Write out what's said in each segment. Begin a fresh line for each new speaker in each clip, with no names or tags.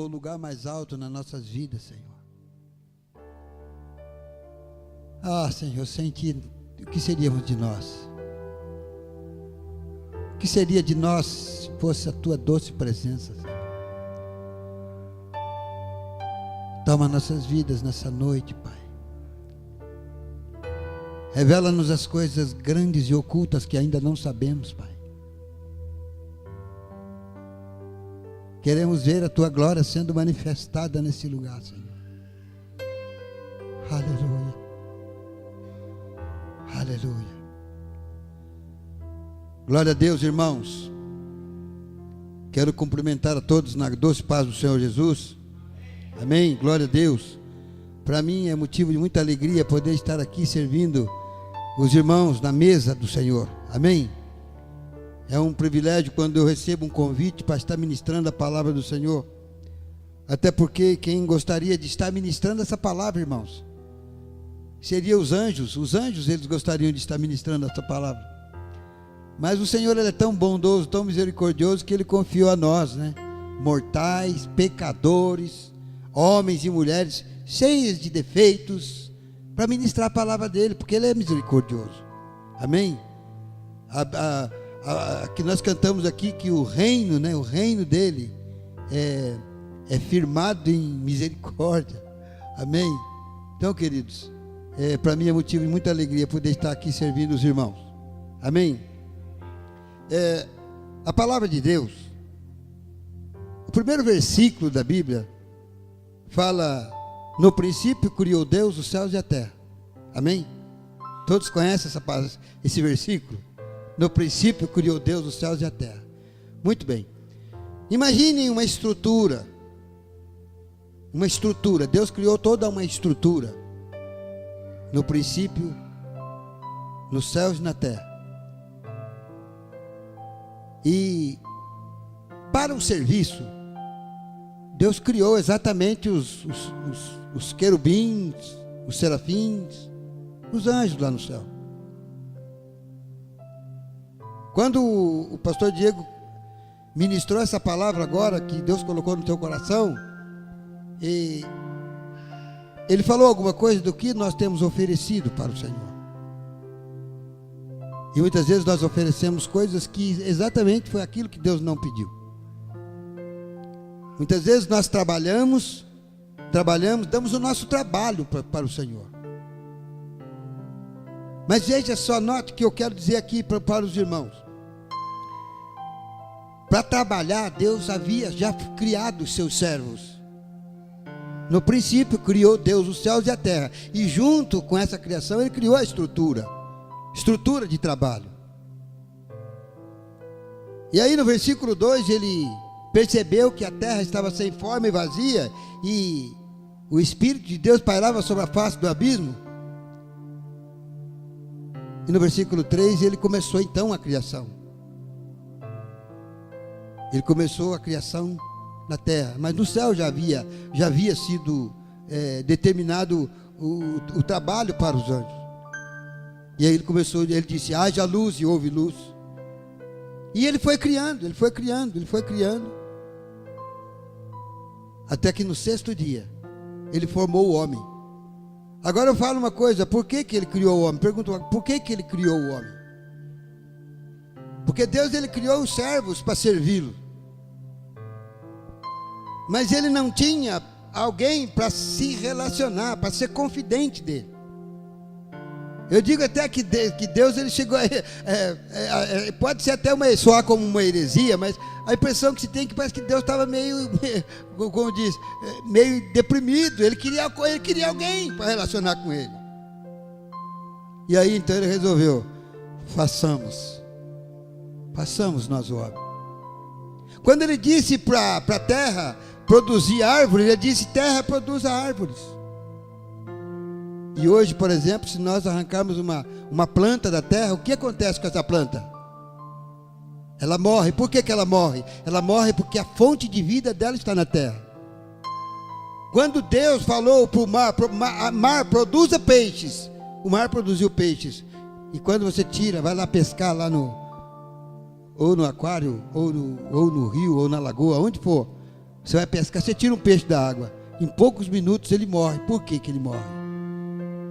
ao lugar mais alto nas nossas vidas, Senhor. Ah, Senhor, sem Ti, o que seríamos de nós? O que seria de nós se fosse a Tua doce presença, Senhor? Toma nossas vidas nessa noite, Pai. Revela-nos as coisas grandes e ocultas que ainda não sabemos, Pai. Queremos ver a Tua glória sendo manifestada nesse lugar, Senhor. Aleluia. Aleluia. Glória a Deus, irmãos. Quero cumprimentar a todos na doce paz do Senhor Jesus. Amém. Glória a Deus. Para mim é motivo de muita alegria poder estar aqui servindo os irmãos na mesa do Senhor. Amém. É um privilégio quando eu recebo um convite para estar ministrando a palavra do Senhor. Até porque quem gostaria de estar ministrando essa palavra, irmãos, seria os anjos. Os anjos, eles gostariam de estar ministrando essa palavra. Mas o Senhor, Ele é tão bondoso, tão misericordioso, que Ele confiou a nós, né? Mortais, pecadores, homens e mulheres cheios de defeitos, para ministrar a palavra dEle, porque Ele é misericordioso. Amém? Que nós cantamos aqui que o reino, né? O reino dEle é firmado em misericórdia. Amém? Então, queridos, para mim é motivo de muita alegria poder estar aqui servindo os irmãos. Amém? A palavra de Deus, o primeiro versículo da Bíblia fala: no princípio criou Deus os céus e a terra. Amém? Todos conhecem esse versículo? No princípio criou Deus os céus e a terra. Muito bem. Imaginem uma estrutura. Uma estrutura. Deus criou toda uma estrutura. No princípio, nos céus e na terra. E para o serviço, Deus criou exatamente os querubins, os serafins, os anjos lá no céu. Quando o pastor Diego ministrou essa palavra agora, que Deus colocou no teu coração, e ele falou alguma coisa do que nós temos oferecido para o Senhor. E muitas vezes nós oferecemos coisas que exatamente foi aquilo que Deus não pediu. Muitas vezes nós trabalhamos, damos o nosso trabalho para o Senhor. Mas veja só, note que eu quero dizer aqui para os irmãos. Para trabalhar, Deus havia já criado os seus servos. No princípio criou Deus os céus e a terra. E junto com essa criação Ele criou a estrutura de trabalho. E aí no versículo 2 Ele percebeu que a terra estava sem forma e vazia, e o Espírito de Deus pairava sobre a face do abismo. E no versículo 3 Ele começou então a criação. Ele começou a criação na terra, mas no céu já havia sido determinado o trabalho para os anjos. E aí ele disse: haja luz, e houve luz. E ele foi criando, até que no sexto dia Ele formou o homem. Agora eu falo uma coisa: por que Ele criou o homem? Pergunto, por que Ele criou o homem? Porque Deus, Ele criou os servos para servi-lo, mas Ele não tinha alguém para se relacionar, para ser confidente dEle. Eu digo até que Deus, Ele chegou pode ser até soar como uma heresia, mas a impressão que se tem é que parece que Deus estava meio como diz, meio deprimido. Ele queria alguém para relacionar com Ele. E aí então Ele resolveu: façamos nós o homem. Quando Ele disse para a terra produzir árvores, Ele disse: terra, produza árvores. E hoje, por exemplo, se nós arrancarmos uma planta da terra, o que acontece com essa planta? Ela morre. Por que ela morre? Ela morre porque a fonte de vida dela está na terra. Quando Deus falou para o mar produza peixes, o mar produziu peixes. E quando você vai lá pescar lá ou no aquário, ou no rio, ou na lagoa, onde for, Você vai pescar, você tira um peixe da água. Em poucos minutos ele morre. Por que que ele morre?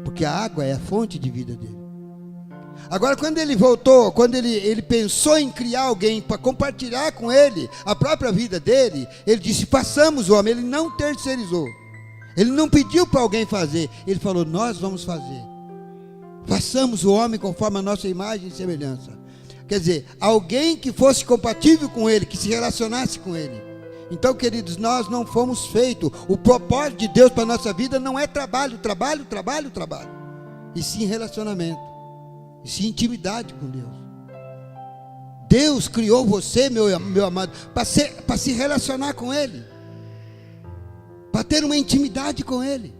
Porque a água é a fonte de vida dele. Agora, quando ele voltou, quando ele pensou em criar alguém para compartilhar com ele a própria vida dele, ele disse: façamos o homem. Ele não terceirizou. Ele não pediu para alguém fazer. Ele falou: nós vamos fazer. Façamos o homem conforme a nossa imagem e semelhança. Quer dizer, alguém que fosse compatível com ele, que se relacionasse com ele. Então, queridos, nós não fomos feitos. O propósito de Deus para a nossa vida não é trabalho, e sim relacionamento, e sim intimidade com Deus. Deus criou você, meu amado, para se relacionar com Ele, para ter uma intimidade com Ele.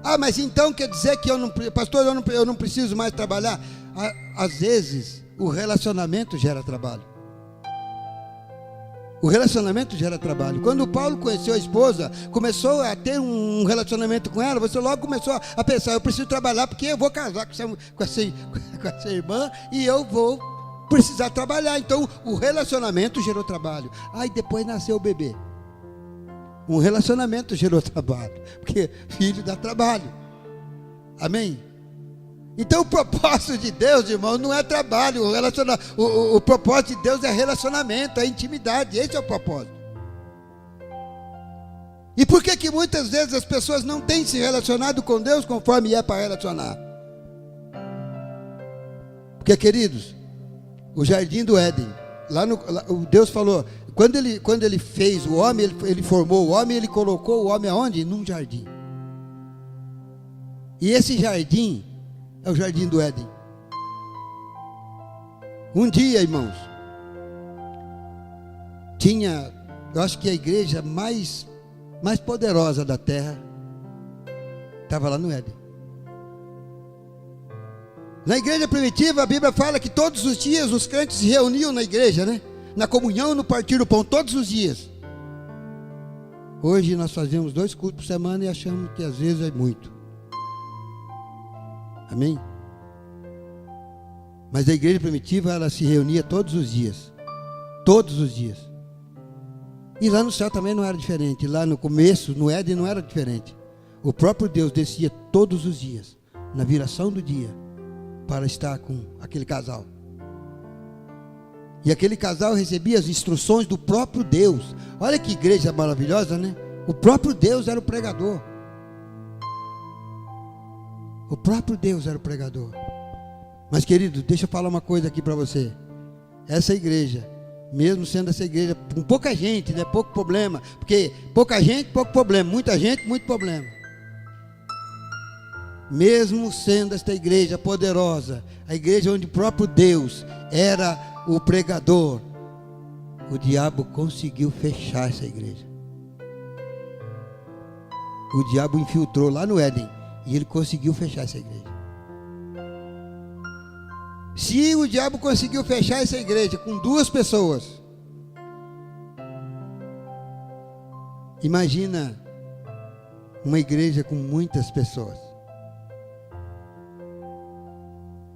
Ah, mas então quer dizer que pastor, eu não preciso mais trabalhar? Às vezes, o relacionamento gera trabalho. O relacionamento gera trabalho. Quando Paulo conheceu a esposa, começou a ter um relacionamento com ela, você logo começou a pensar: eu preciso trabalhar porque eu vou casar com essa irmã e eu vou precisar trabalhar. Então o relacionamento gerou trabalho. Aí depois nasceu o bebê. Um relacionamento gerou trabalho, porque filho dá trabalho. Amém? Então o propósito de Deus, irmão, não é trabalho. O propósito de Deus é relacionamento, é intimidade. Esse é o propósito. E por que muitas vezes as pessoas não têm se relacionado com Deus conforme é para relacionar? Porque, queridos, o jardim do Éden, Deus falou, quando ele fez o homem, ele formou o homem, ele colocou o homem aonde? Num jardim. E esse jardim é o jardim do Éden. Um dia, irmãos, eu acho que a igreja mais poderosa da terra estava lá no Éden. Na igreja primitiva, a Bíblia fala que todos os dias os crentes se reuniam na igreja, né? Na comunhão, no partir do pão, todos os dias. Hoje nós fazemos 2 cultos por semana e achamos que às vezes é muito. Amém? Mas a igreja primitiva, ela se reunia todos os dias. Todos os dias. E lá no céu também não era diferente. Lá no começo, no Éden, não era diferente. O próprio Deus descia todos os dias, na viração do dia, para estar com aquele casal. E aquele casal recebia as instruções do próprio Deus. Olha que igreja maravilhosa, né? O próprio Deus era o pregador. O próprio Deus era o pregador. Mas, querido, deixa eu falar uma coisa aqui para você. Essa igreja, mesmo sendo essa igreja com pouca gente, né, pouco problema, porque pouca gente, pouco problema, muita gente, muito problema. Mesmo sendo esta igreja poderosa, a igreja onde o próprio Deus era o pregador, o diabo conseguiu fechar essa igreja. O diabo infiltrou lá no Éden e ele conseguiu fechar essa igreja. Se o diabo conseguiu fechar essa igreja com 2 pessoas, imagina uma igreja com muitas pessoas.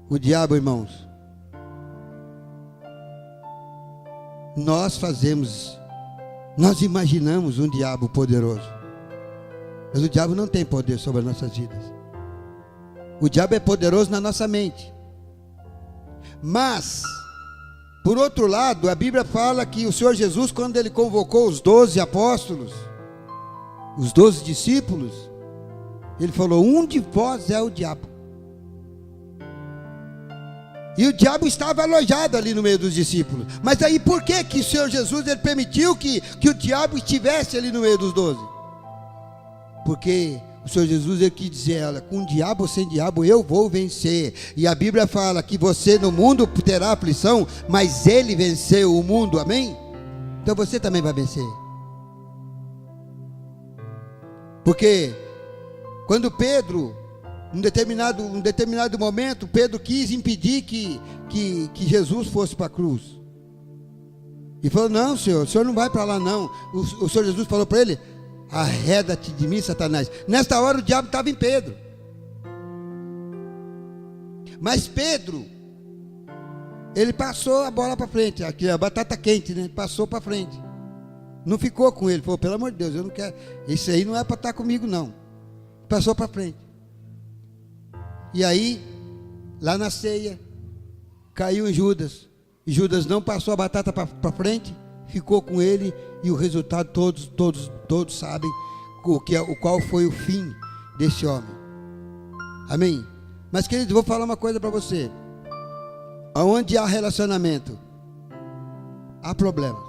O diabo, irmãos, nós imaginamos um diabo poderoso, mas o diabo não tem poder sobre as nossas vidas. O diabo é poderoso na nossa mente. Mas, por outro lado, a Bíblia fala que o Senhor Jesus, quando Ele convocou os 12 apóstolos, os 12 discípulos, Ele falou: um de vós é o diabo. E o diabo estava alojado ali no meio dos discípulos. Mas aí por que o Senhor Jesus ele permitiu que o diabo estivesse ali no meio dos 12? Porque o Senhor Jesus ele quis dizer: olha, com diabo ou sem diabo eu vou vencer. E a Bíblia fala que você no mundo terá aflição, mas Ele venceu o mundo, amém? Então você também vai vencer. Porque quando Pedro, em determinado momento, Pedro quis impedir que Jesus fosse para a cruz. E falou: não, Senhor, o Senhor não vai para lá não. O Senhor Jesus falou para ele: arreda-te de mim, Satanás. Nesta hora o diabo estava em Pedro. Mas Pedro, ele passou a bola para frente. Aqui a batata quente, né? Passou para frente. Não ficou com ele, falou, pelo amor de Deus, eu não quero, isso aí não é para estar comigo não. Passou para frente. E aí, lá na ceia, caiu em Judas. E Judas não passou a batata para frente, ficou com ele, e o resultado todos sabem qual foi o fim desse homem. Amém? Mas, querido, vou falar uma coisa para você. Onde há relacionamento, há problemas.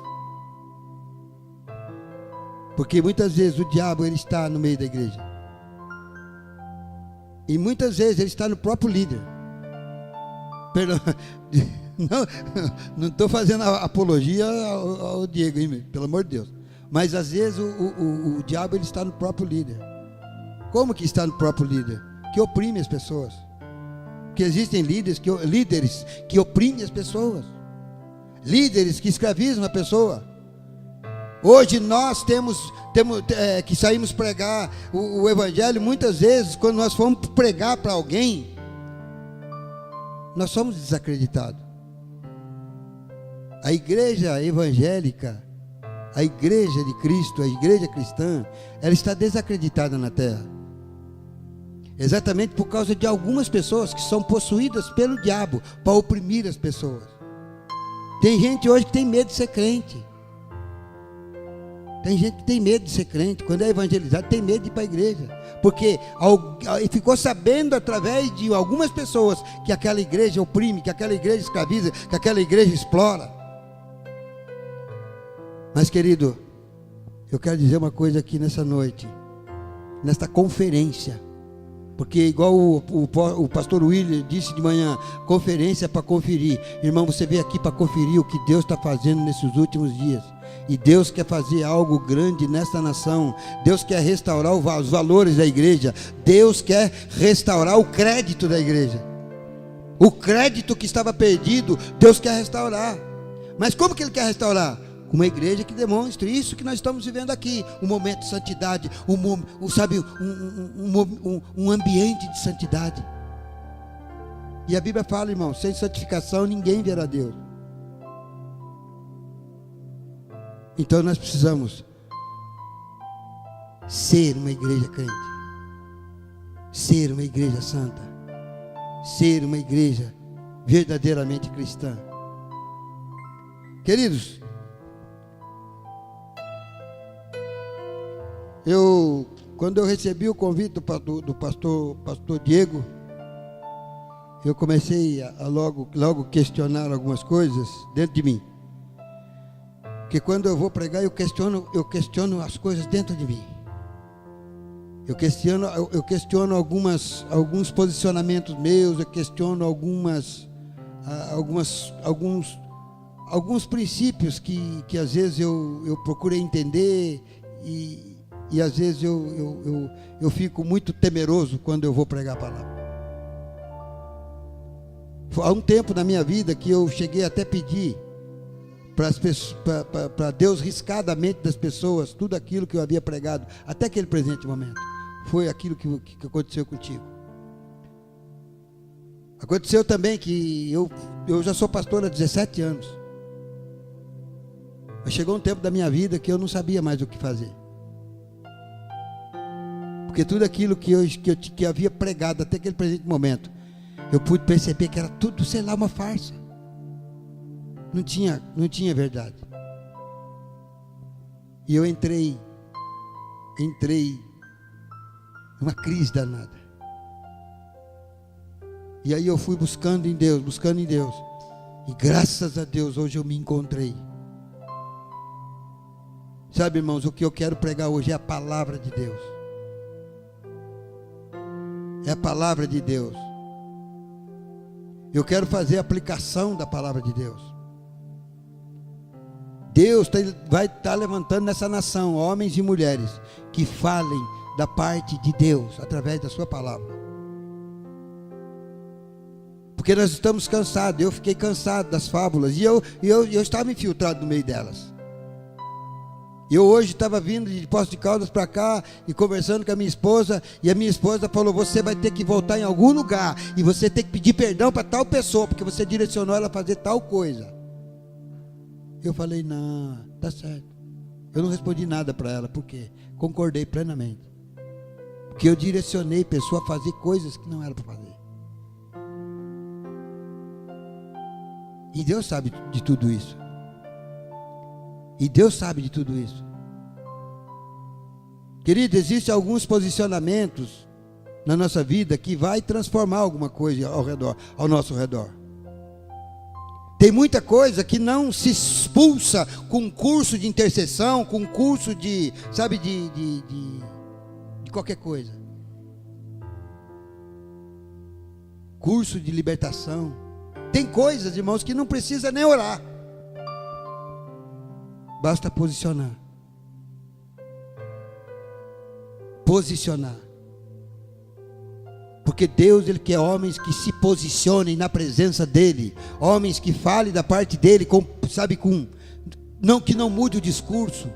Porque muitas vezes o diabo ele está no meio da igreja. E muitas vezes ele está no próprio líder. Perdão, não estou fazendo apologia ao Diego, hein, pelo amor de Deus. Mas às vezes o diabo ele está no próprio líder. Como que está no próprio líder? Que oprime as pessoas. Porque existem líderes que oprimem as pessoas. Líderes que escravizam a pessoa. Hoje nós temos que saímos pregar o evangelho. Muitas vezes quando nós formos pregar para alguém, nós somos desacreditados. A igreja evangélica, a igreja de Cristo, a igreja cristã, ela está desacreditada na terra. Exatamente por causa de algumas pessoas que são possuídas pelo diabo para oprimir as pessoas. Tem gente hoje que tem medo de ser crente. Tem gente que tem medo de ser crente. Quando é evangelizado, tem medo de ir para a igreja. Porque ficou sabendo através de algumas pessoas que aquela igreja oprime, que aquela igreja escraviza, que aquela igreja explora. Mas, querido, eu quero dizer uma coisa aqui nessa noite, nesta conferência. Porque igual o pastor William disse de manhã, conferência para conferir. Irmão, você veio aqui para conferir o que Deus está fazendo nesses últimos dias. E Deus quer fazer algo grande nesta nação. Deus quer restaurar os valores da igreja. Deus quer restaurar o crédito da igreja. O crédito que estava perdido, Deus quer restaurar. Mas como que Ele quer restaurar? Uma igreja que demonstre isso que nós estamos vivendo aqui. Um momento de santidade, um ambiente de santidade. E a Bíblia fala, irmão, sem santificação ninguém verá Deus. Então nós precisamos ser uma igreja crente, ser uma igreja santa, ser uma igreja verdadeiramente cristã. Queridos, quando eu recebi o convite do pastor Diego, eu comecei a logo questionar algumas coisas dentro de mim. Porque quando eu vou pregar, eu questiono as coisas dentro de mim. Eu questiono alguns posicionamentos meus, eu questiono alguns princípios que às vezes eu procurei entender e às vezes eu fico muito temeroso quando eu vou pregar a palavra. Há um tempo na minha vida que eu cheguei até a pedir para Deus riscar da mente das pessoas tudo aquilo que eu havia pregado até aquele presente momento. Foi aquilo que aconteceu contigo. Aconteceu também que eu já sou pastor há 17 anos. Mas chegou um tempo da minha vida que eu não sabia mais o que fazer. Porque tudo aquilo que eu havia pregado até aquele presente momento, eu pude perceber que era tudo, sei lá, uma farsa. Não tinha verdade. E eu entrei numa crise danada. E aí eu fui buscando em Deus. E graças a Deus hoje eu me encontrei. Sabe, irmãos, o que eu quero pregar hoje é a palavra de Deus. É a palavra de Deus. Eu quero fazer a aplicação da palavra de Deus. Deus vai estar levantando nessa nação homens e mulheres que falem da parte de Deus através da sua palavra. Porque nós estamos cansados. Eu fiquei cansado das fábulas e eu estava infiltrado no meio delas. Eu hoje estava vindo de Poços de Caldas para cá e conversando com a minha esposa, e a minha esposa falou: você vai ter que voltar em algum lugar e você tem que pedir perdão para tal pessoa, porque você direcionou ela a fazer tal coisa. Eu falei: não, tá certo. Eu não respondi nada para ela, por quê? Concordei plenamente. Porque eu direcionei a pessoa a fazer coisas que não era para fazer. E Deus sabe de tudo isso. E Deus sabe de tudo isso. Querido, existem alguns posicionamentos na nossa vida que vai transformar alguma coisa ao nosso redor. Tem muita coisa que não se expulsa com curso de intercessão, com curso de, sabe, de qualquer coisa. Curso de libertação. Tem coisas, irmãos, que não precisa nem orar. Basta posicionar. Posicionar. Porque Deus, Ele quer homens que se posicionem na presença dEle. Homens que falem da parte dEle, que não mude o discurso.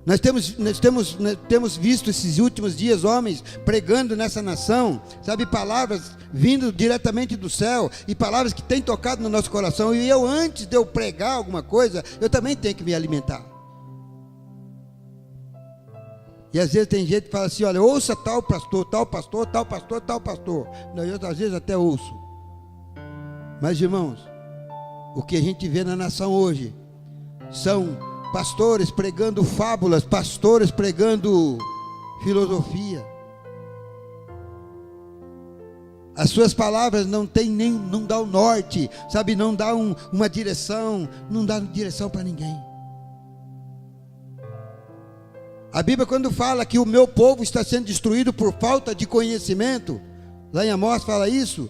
Nós temos visto esses últimos dias homens pregando nessa nação, palavras vindo diretamente do céu, e palavras que têm tocado no nosso coração. E eu, antes de eu pregar alguma coisa, eu também tenho que me alimentar. E às vezes tem gente que fala assim: olha, ouça tal pastor, tal pastor, tal pastor, tal pastor. Não, eu às vezes até ouço. Mas, irmãos, o que a gente vê na nação hoje são pastores pregando fábulas, pastores pregando filosofia. As suas palavras não dá o norte, não dá uma direção, não dá direção para ninguém. A Bíblia, quando fala que o meu povo está sendo destruído por falta de conhecimento, lá em Amós fala isso.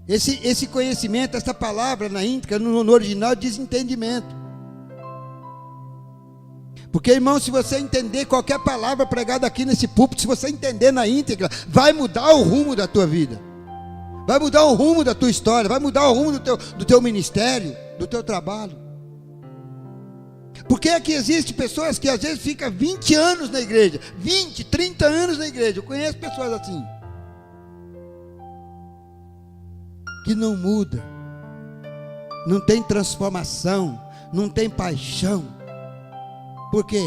Esse conhecimento, essa palavra na íntegra, no original, diz entendimento. Porque, irmão, se você entender qualquer palavra pregada aqui nesse púlpito, se você entender na íntegra, vai mudar o rumo da tua vida, vai mudar o rumo da tua história, vai mudar o rumo do teu ministério, do teu trabalho. Por que é que existem pessoas que às vezes ficam 20 anos na igreja, 20, 30 anos na igreja? Eu conheço pessoas assim, que não muda, não tem transformação, não tem paixão. Por quê?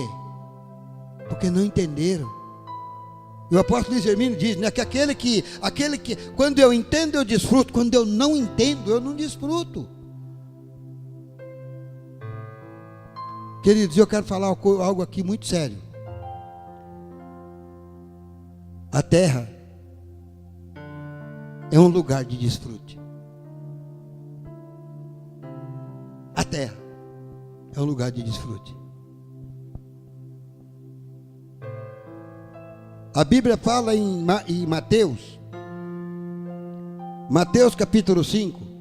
Porque não entenderam. E o apóstolo Luiz Hermínio diz, que aquele que quando eu entendo eu desfruto, quando eu não entendo eu não desfruto. Queridos, eu quero falar algo aqui muito sério. A terra é um lugar de desfrute. A terra é um lugar de desfrute. A Bíblia fala em Mateus capítulo 5.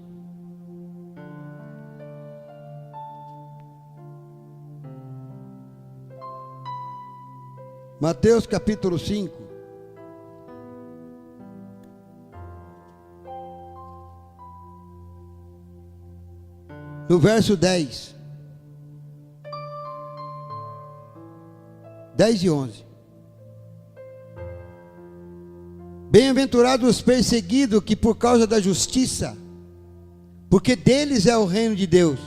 Mateus capítulo 5. No verso 10. 10 e 11. Bem-aventurados os perseguidos, que por causa da justiça, porque deles é o reino de Deus.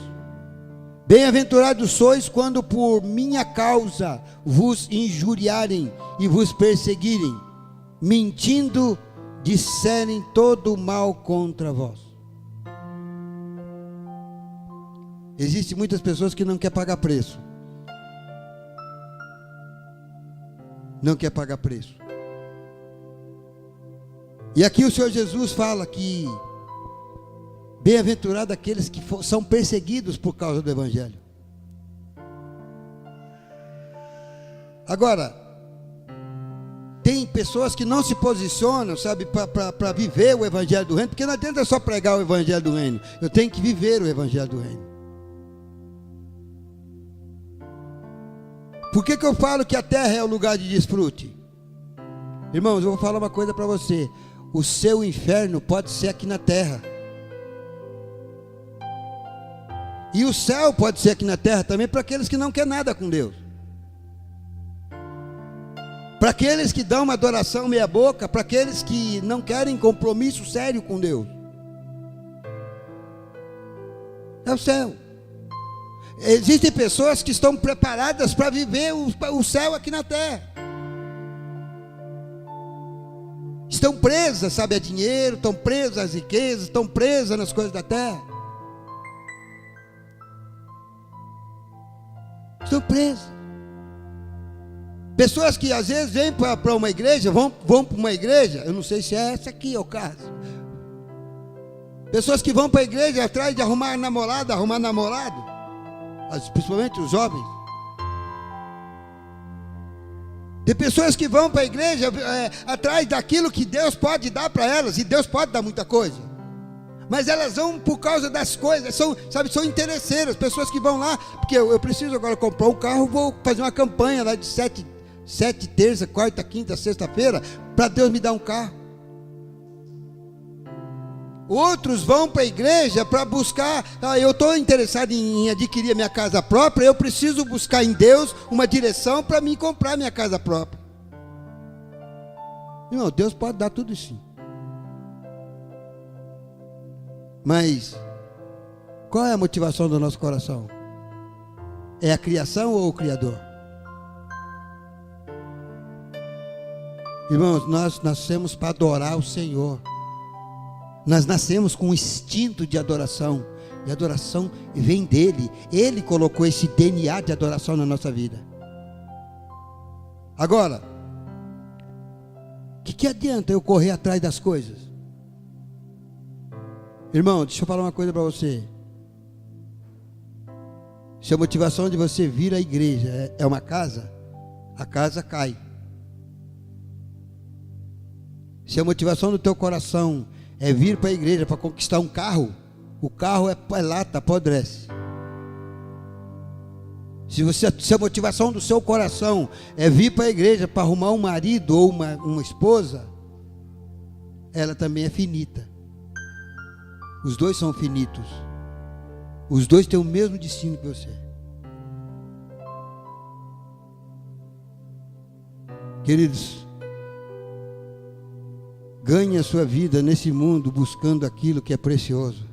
Bem-aventurados sois quando por minha causa vos injuriarem e vos perseguirem, mentindo, disserem todo o mal contra vós. Existem muitas pessoas que não querem pagar preço. Não quer pagar preço. E aqui o Senhor Jesus fala que bem-aventurado aqueles que são perseguidos por causa do Evangelho. Agora, tem pessoas que não se posicionam, para viver o Evangelho do Reino, porque não adianta só pregar o Evangelho do Reino, eu tenho que viver o Evangelho do Reino. Por que eu falo que a terra é o lugar de desfrute? Irmãos, eu vou falar uma coisa para você: o seu inferno pode ser aqui na terra. E o céu pode ser aqui na terra também, para aqueles que não querem nada com Deus. Para aqueles que dão uma adoração meia boca, para aqueles que não querem compromisso sério com Deus. É o céu. Existem pessoas que estão preparadas para viver o céu aqui na terra. Estão presas, sabe, a dinheiro, estão presas às riquezas, estão presas nas coisas da terra. Estão presas. Pessoas que às vezes vêm para uma igreja, vão para uma igreja, eu não sei se é essa aqui é o caso. Pessoas que vão para a igreja atrás de arrumar namorada, arrumar namorado, principalmente os jovens. Tem pessoas que vão para a igreja atrás daquilo que Deus pode dar para elas, e Deus pode dar muita coisa. Mas elas vão por causa das coisas, são interesseiras. Pessoas que vão lá, porque eu preciso agora comprar um carro, vou fazer uma campanha lá de 7, terça, quarta, quinta, sexta-feira, para Deus me dar um carro. Outros vão para a igreja para buscar, eu estou interessado em adquirir a minha casa própria, eu preciso buscar em Deus uma direção para mim comprar minha casa própria. Irmão, Deus pode dar tudo isso. Mas qual é a motivação do nosso coração? É a criação ou o Criador? Irmãos, nós nascemos para adorar o Senhor. Nós nascemos com um instinto de adoração. E a adoração vem dele. Ele colocou esse DNA de adoração na nossa vida. Agora, o que adianta eu correr atrás das coisas? Irmão, deixa eu falar uma coisa para você. Se a motivação de você vir à igreja é uma casa, a casa cai. Se a motivação do teu coração é vir para a igreja para conquistar um carro, o carro é lata, apodrece. Se a motivação do seu coração é vir para a igreja para arrumar um marido ou uma esposa, ela também é finita. Os dois são finitos. Os dois têm o mesmo destino que você. Queridos, ganhe a sua vida nesse mundo buscando aquilo que é precioso.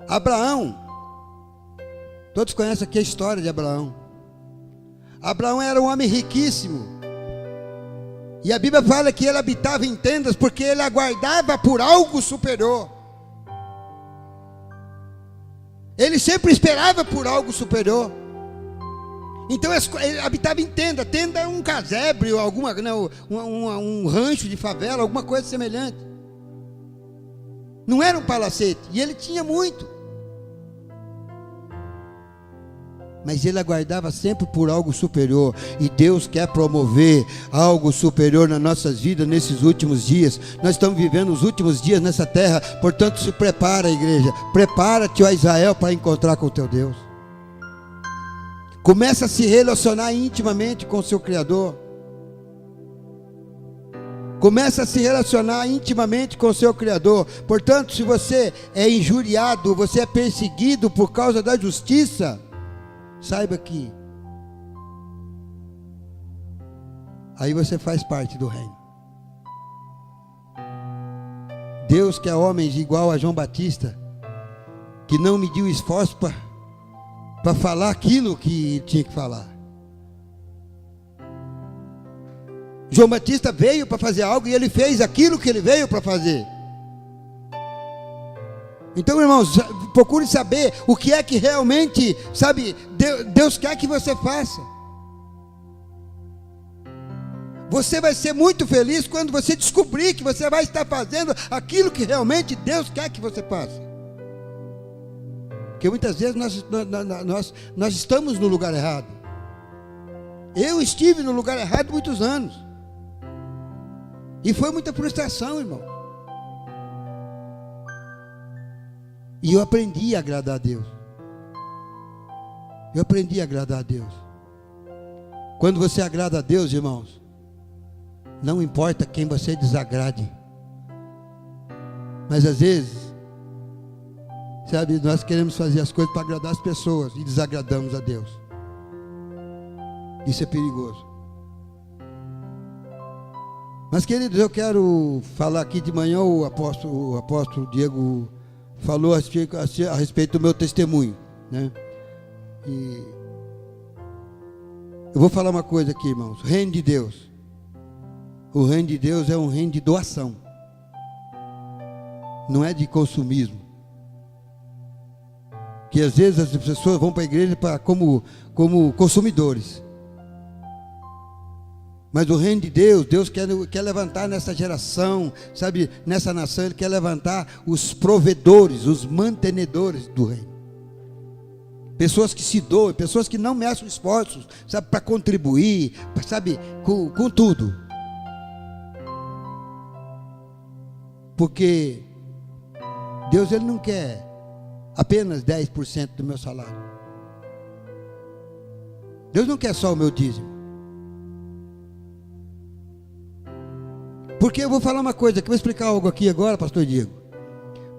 Abraão, todos conhecem aqui a história de Abraão. Abraão era um homem riquíssimo. E a Bíblia fala que ele habitava em tendas porque ele aguardava por algo superior. Ele sempre esperava por algo superior. Então ele habitava em tenda. Tenda é um casebre, ou um rancho de favela, alguma coisa semelhante. Não era um palacete. E ele tinha muito. Mas ele aguardava sempre por algo superior. E Deus quer promover algo superior nas nossas vidas nesses últimos dias. Nós estamos vivendo os últimos dias nessa terra. Portanto, se prepara, igreja. Prepara-te, ó Israel, para encontrar com o teu Deus. Começa a se relacionar intimamente com o seu Criador. Começa a se relacionar intimamente com o seu Criador. Portanto, se você é injuriado, você é perseguido por causa da justiça, saiba que aí você faz parte do reino. Deus quer homens igual a João Batista, que não mediu esforço para falar aquilo que tinha que falar. João Batista veio para fazer algo e ele fez aquilo que ele veio para fazer. Então, irmãos, procure saber o que é que realmente, sabe, Deus quer que você faça. Você vai ser muito feliz quando você descobrir que você vai estar fazendo aquilo que realmente Deus quer que você faça. Porque muitas vezes nós estamos no lugar errado. Eu estive no lugar errado muitos anos. E foi muita frustração, irmão. E eu aprendi a agradar a Deus. Eu aprendi a agradar a Deus. Quando você agrada a Deus, irmãos, não importa quem você desagrade. Mas às vezes, sabe, nós queremos fazer as coisas para agradar as pessoas e desagradamos a Deus. Isso é perigoso. Mas, queridos, eu quero falar aqui de manhã, o apóstolo Diego falou a respeito do meu testemunho, né? E eu vou falar uma coisa aqui, irmãos. O reino de Deus. O reino de Deus é um reino de doação. Não é de consumismo. Que às vezes as pessoas vão para a igreja como consumidores. Mas o reino de Deus, Deus quer levantar nessa geração, sabe, nessa nação, Ele quer levantar os provedores, os mantenedores do reino. Pessoas que se doam, pessoas que não meçam esforços, sabe, para contribuir, sabe, com tudo. Porque Deus, Ele não quer apenas 10% do meu salário. Deus não quer só o meu dízimo. Porque eu vou falar uma coisa, que eu vou explicar algo aqui agora, pastor Diego.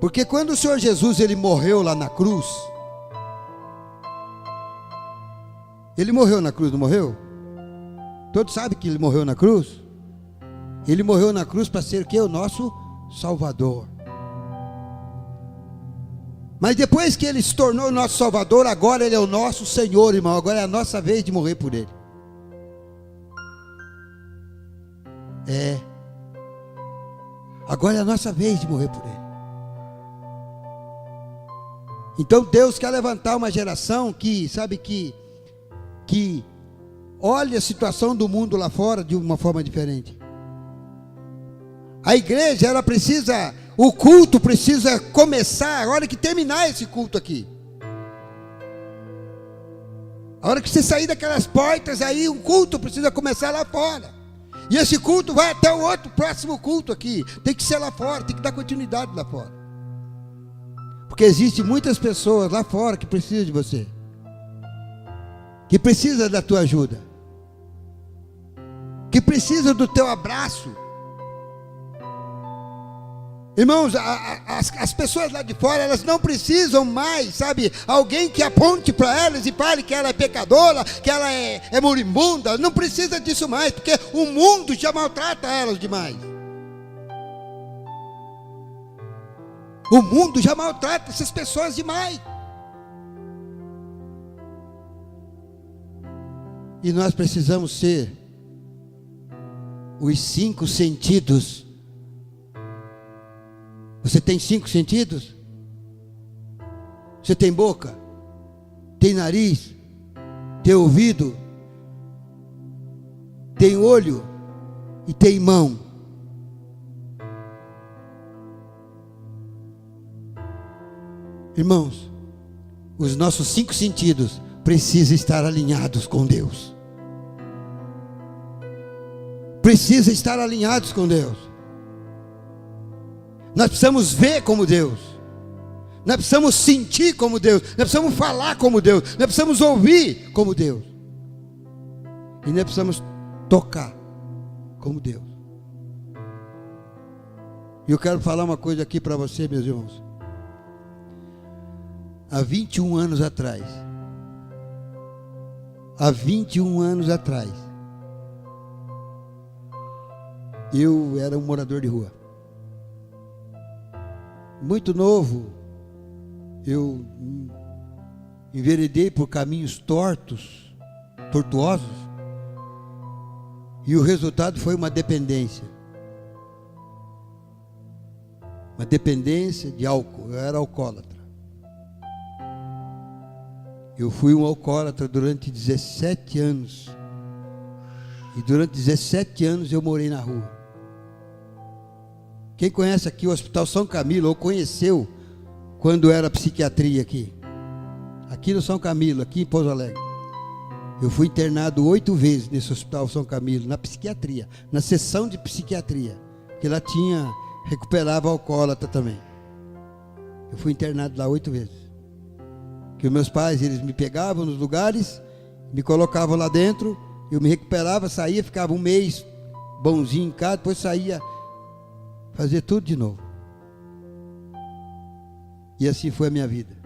Porque quando o Senhor Jesus, Ele morreu lá na cruz, Ele morreu na cruz, não morreu? Todos sabem que Ele morreu na cruz? Ele morreu na cruz para ser o quê? O nosso Salvador. Mas depois que Ele se tornou o nosso Salvador, agora Ele é o nosso Senhor, irmão. Agora é a nossa vez de morrer por Ele. Agora é a nossa vez de morrer por Ele. Então Deus quer levantar uma geração que, sabe, que olha a situação do mundo lá fora de uma forma diferente. A igreja, ela precisa, o culto precisa começar, a hora que terminar esse culto aqui. A hora que você sair daquelas portas aí, o culto precisa começar lá fora. E esse culto vai até o outro próximo culto aqui. Tem que ser lá fora, tem que dar continuidade lá fora. Porque existem muitas pessoas lá fora que precisam de você. Que precisam da tua ajuda. Que precisam do teu abraço. Irmãos, as pessoas lá de fora, elas não precisam mais, sabe, alguém que aponte para elas e fale que ela é pecadora, que ela é moribunda. Não precisa disso mais, porque o mundo já maltrata elas demais. O mundo já maltrata essas pessoas demais. E nós precisamos ser os 5 sentidos. Você tem 5 sentidos? Você tem boca? Tem nariz? Tem ouvido? Tem olho? E tem mão? Irmãos, os nossos 5 sentidos precisam estar alinhados com Deus. Precisa estar alinhados com Deus. Nós precisamos ver como Deus. Nós precisamos sentir como Deus. Nós precisamos falar como Deus. Nós precisamos ouvir como Deus. E nós precisamos tocar como Deus. E eu quero falar uma coisa aqui para você, meus irmãos. Há 21 anos atrás, eu era um morador de rua. Muito novo, eu enveredei por caminhos tortuosos, e o resultado foi uma dependência de álcool. Eu era alcoólatra. Eu fui um alcoólatra durante 17 anos, e durante 17 anos eu morei na rua. Quem conhece aqui o Hospital São Camilo, ou conheceu quando era psiquiatria aqui? Aqui no São Camilo, aqui em Pouso Alegre. Eu fui internado 8 vezes nesse Hospital São Camilo, na psiquiatria, na seção de psiquiatria, que lá recuperava alcoólatra também. Eu fui internado lá 8 vezes. Que os meus pais, eles me pegavam nos lugares, me colocavam lá dentro, eu me recuperava, saía, ficava um mês bonzinho em casa, depois saía fazer tudo de novo. E assim foi a minha vida.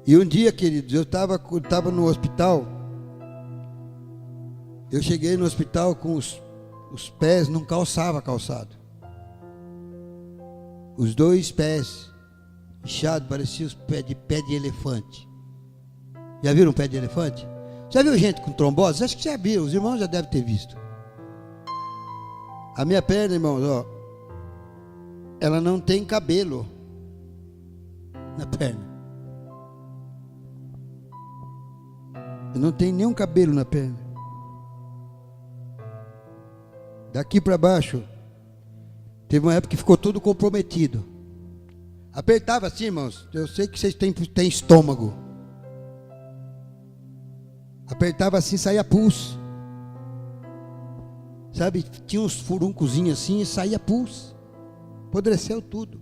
E um dia, queridos, eu estava no hospital. Eu cheguei no hospital com os pés, não calçava calçado. Os 2 pés inchados, pareciam os pés de elefante. Já viram um pé de elefante? Já viu gente com trombose? Acho que já viram, os irmãos já devem ter visto. A minha perna, irmãos, ó, ela não tem cabelo na perna. Não tem nenhum cabelo na perna. Daqui para baixo, teve uma época que ficou tudo comprometido. Apertava assim, irmãos. Eu sei que vocês têm estômago. Apertava assim, saía pus. Sabe, tinha uns furuncozinhos assim e saía pus. Apodreceu tudo.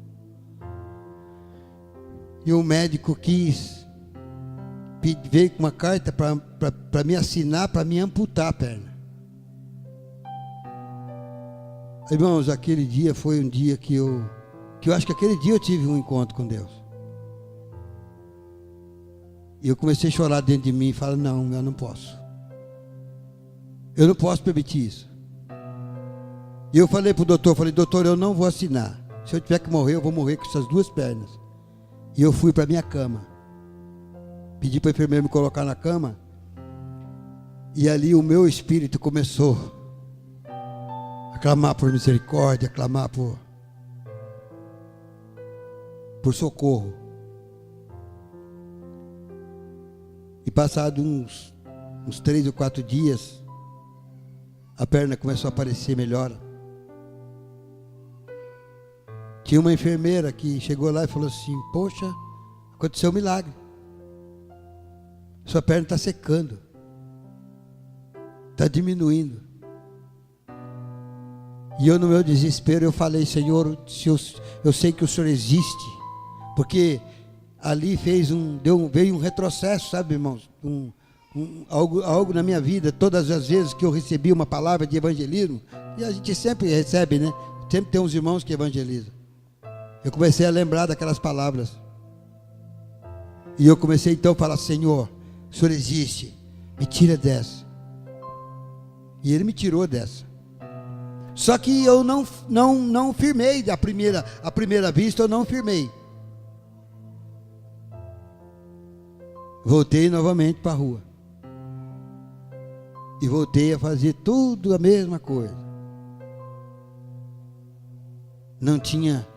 E o médico veio com uma carta para me assinar, para me amputar a perna. Irmãos, aquele dia foi um dia que eu acho que aquele dia eu tive um encontro com Deus. E eu comecei a chorar dentro de mim e falar, não, eu não posso. Eu não posso permitir isso. E eu falei para o doutor, doutor, eu não vou assinar. Se eu tiver que morrer, eu vou morrer com essas duas pernas. E eu fui para a minha cama. Pedi para o enfermeiro me colocar na cama. E ali o meu espírito começou a clamar por misericórdia, a clamar por socorro. E passado uns 3 ou 4 dias, a perna começou a aparecer melhor. Tinha uma enfermeira que chegou lá e falou assim, poxa, aconteceu um milagre. Sua perna está secando. Está diminuindo. E eu no meu desespero, eu falei, Senhor, eu sei que o Senhor existe. Porque ali veio um retrocesso, sabe, irmãos? Algo na minha vida, todas as vezes que eu recebi uma palavra de evangelismo, e a gente sempre recebe, né? Sempre tem uns irmãos que evangelizam. Eu comecei a lembrar daquelas palavras. E eu comecei então a falar, Senhor, o Senhor existe, me tira dessa. E Ele me tirou dessa. Só que eu não firmei à primeira vista, eu não firmei. Voltei novamente para a rua. E voltei a fazer tudo a mesma coisa. Não tinha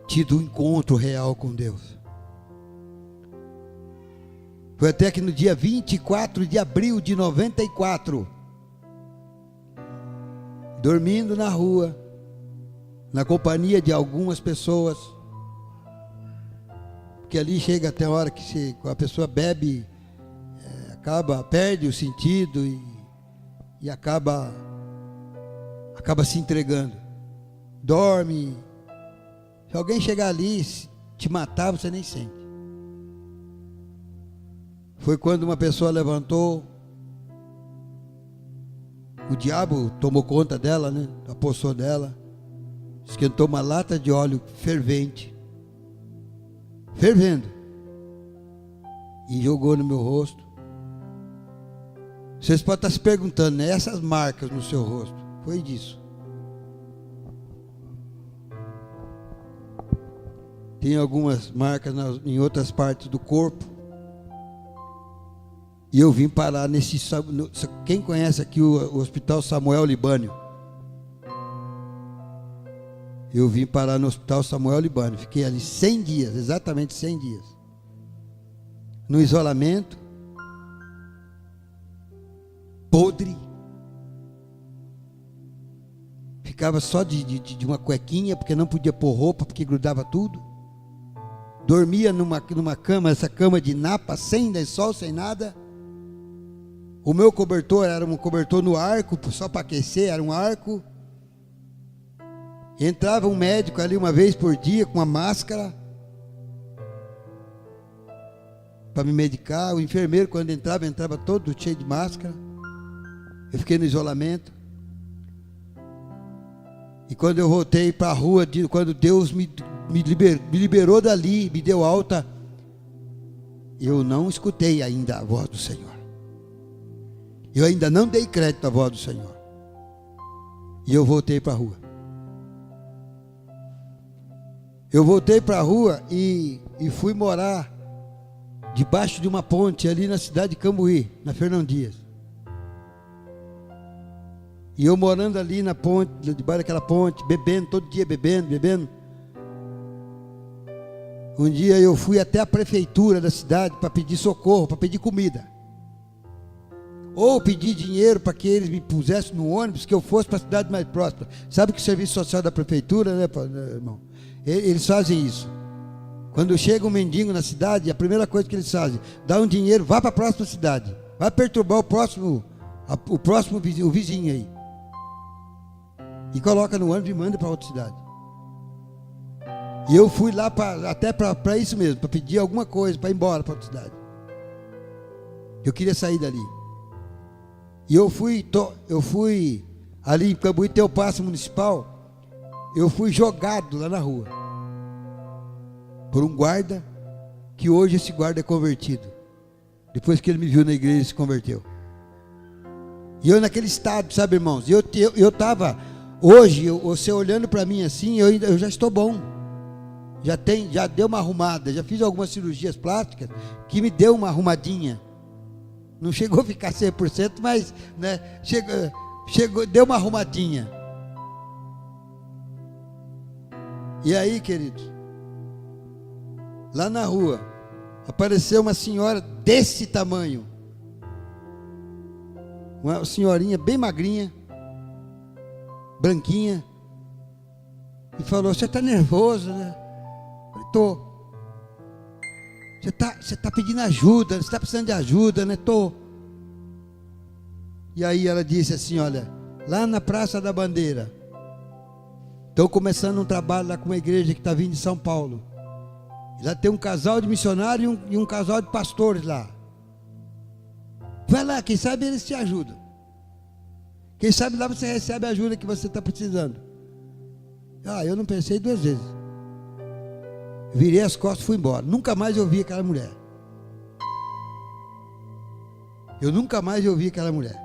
tido um encontro real com Deus. Foi até que no dia 24 de abril de 94, dormindo na rua, na companhia de algumas pessoas, porque ali chega até a hora que a pessoa bebe, perde o sentido e acaba se entregando, dorme. Se alguém chegar ali te matar, você nem sente. Foi quando uma pessoa levantou, o diabo tomou conta dela, né? Apossou dela, esquentou uma lata de óleo fervendo, e jogou no meu rosto. Vocês podem estar se perguntando, né? Essas marcas no seu rosto, foi disso. Tem algumas marcas em outras partes do corpo. E eu vim parar quem conhece aqui o Hospital Samuel Libânio? Eu vim parar no Hospital Samuel Libânio. Fiquei ali 100 dias, exatamente 100 dias. No isolamento. Podre. Ficava só de uma cuequinha, porque não podia pôr roupa, porque grudava tudo. Dormia numa cama, essa cama de napa, sem lençol, sem nada. O meu cobertor era um cobertor no arco, só para aquecer, era um arco. Entrava um médico ali uma vez por dia com uma máscara para me medicar. O enfermeiro, quando entrava todo cheio de máscara. Eu fiquei no isolamento. E quando eu voltei para a rua, quando Deus me liberou dali, me deu alta, eu não escutei ainda a voz do Senhor. Eu ainda não dei crédito à voz do Senhor. E eu voltei para a rua. Eu voltei para a rua e fui morar debaixo de uma ponte ali na cidade de Cambuí, na Fernão Dias. E eu morando ali na ponte, debaixo daquela ponte, bebendo, todo dia bebendo. Um dia eu fui até a prefeitura da cidade para pedir socorro, para pedir comida. Ou pedir dinheiro para que eles me pusessem no ônibus, que eu fosse para a cidade mais próxima. Sabe que o serviço social da prefeitura, né, irmão? Eles fazem isso. Quando chega um mendigo na cidade, a primeira coisa que eles fazem, dá um dinheiro, vá para a próxima cidade. Vai perturbar o vizinho aí. E coloca no ônibus e manda para outra cidade. E eu fui lá até para isso mesmo, para pedir alguma coisa, para ir embora para outra cidade. Eu queria sair dali. E eu fui ali em Cambuí, tem o passe municipal. Eu fui jogado lá na rua por um guarda, que hoje esse guarda é convertido. Depois que ele me viu na igreja, ele se converteu. E eu naquele estado, sabe, irmãos? Eu estava, hoje, você olhando para mim assim, eu já estou bom. Já deu uma arrumada, já fiz algumas cirurgias plásticas, que me deu uma arrumadinha. Não chegou a ficar 100%, mas, né, deu uma arrumadinha. E aí, queridos, lá na rua, apareceu uma senhora desse tamanho. Uma senhorinha bem magrinha, branquinha, e falou: você está nervoso, né? Eu falei: estou. Você está pedindo ajuda, você está precisando de ajuda, né? Estou. E aí ela disse assim: olha, lá na Praça da Bandeira, estou começando um trabalho lá com uma igreja que está vindo de São Paulo. Lá tem um casal de missionários e um casal de pastores lá. Vai lá, quem sabe eles te ajudam. Quem sabe lá você recebe a ajuda que você está precisando. Eu não pensei duas vezes. Virei as costas e fui embora. Nunca mais eu vi aquela mulher. Eu nunca mais eu vi aquela mulher.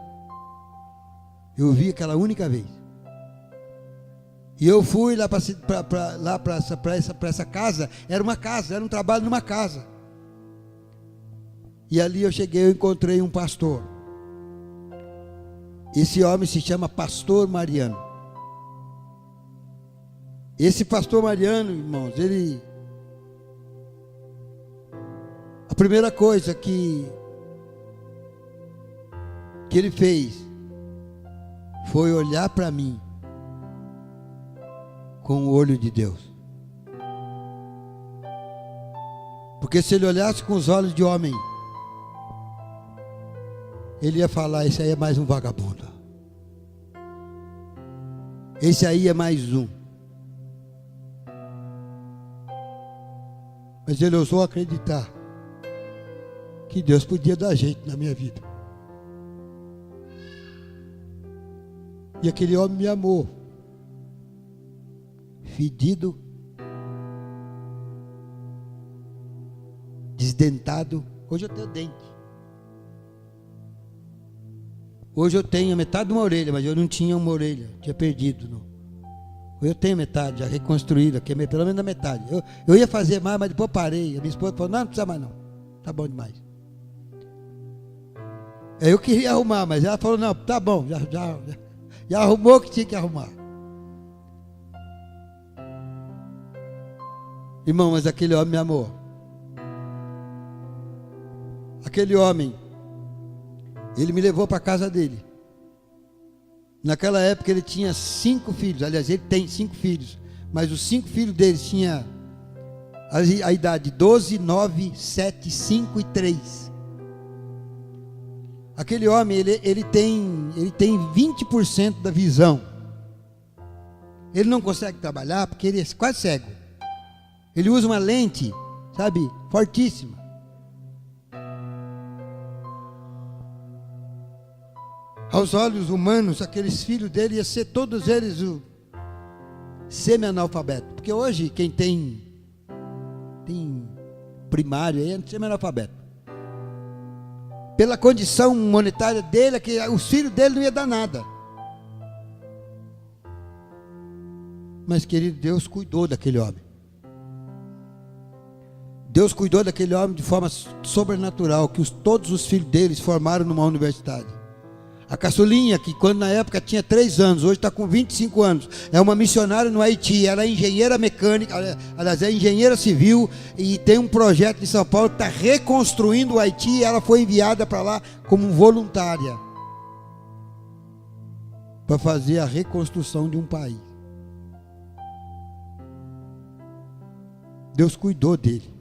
Eu vi aquela única vez. E eu fui lá para essa casa. Era uma casa, era um trabalho numa casa. E ali eu cheguei, eu encontrei um pastor. Esse homem se chama Pastor Mariano. Esse Pastor Mariano, irmãos, a primeira coisa que ele fez foi olhar para mim com o olho de Deus. Porque se ele olhasse com os olhos de homem, ele ia falar: esse aí é mais um vagabundo. Esse aí é mais um. Mas ele ousou acreditar que Deus podia dar jeito na minha vida. E aquele homem me amou. Fedido, desdentado. Hoje eu tenho dente. Hoje eu tenho metade de uma orelha, mas eu não tinha uma orelha, tinha perdido. Não. Hoje eu tenho metade, já reconstruída, pelo menos a metade. Eu ia fazer mais, mas depois parei. A minha esposa falou: não precisa mais não, tá bom demais. Eu queria arrumar, mas ela falou: não, tá bom, já arrumou o que tinha que arrumar. Irmão, mas aquele homem me amou. Aquele homem, ele me levou para a casa dele. Naquela época ele tinha 5 filhos. Aliás, ele tem 5 filhos. Mas os 5 filhos dele tinham a idade 12, 9, 7, 5 e 3. Aquele homem, ele tem 20% da visão. Ele não consegue trabalhar porque ele é quase cego. Ele usa uma lente, sabe, fortíssima. Aos olhos humanos, aqueles filhos dele iam ser todos eles semi-analfabetos. Porque hoje quem tem primário aí é semi-analfabeto. Pela condição monetária dele, que os filhos dele não iam dar nada. Mas, querido, Deus cuidou daquele homem. Deus cuidou daquele homem de forma sobrenatural, que todos os filhos deles formaram numa universidade. A caçulinha, que quando na época tinha 3 anos, hoje está com 25 anos, é uma missionária no Haiti. Ela é engenheira mecânica, aliás, é engenheira civil, e tem um projeto de São Paulo que está reconstruindo o Haiti, e ela foi enviada para lá como voluntária, para fazer a reconstrução de um país. Deus cuidou dele.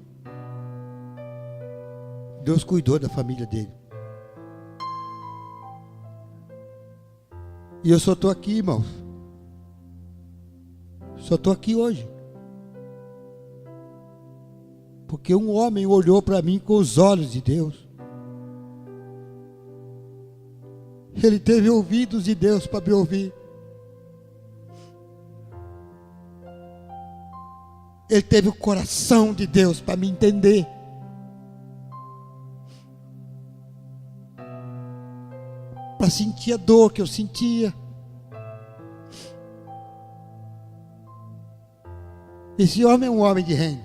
Deus cuidou da família dele. E eu só estou aqui, irmãos. Só estou aqui hoje porque um homem olhou para mim com os olhos de Deus. Ele teve ouvidos de Deus para me ouvir. Ele teve o coração de Deus para me entender. Para sentir a dor que eu sentia. Esse homem é um homem de reino.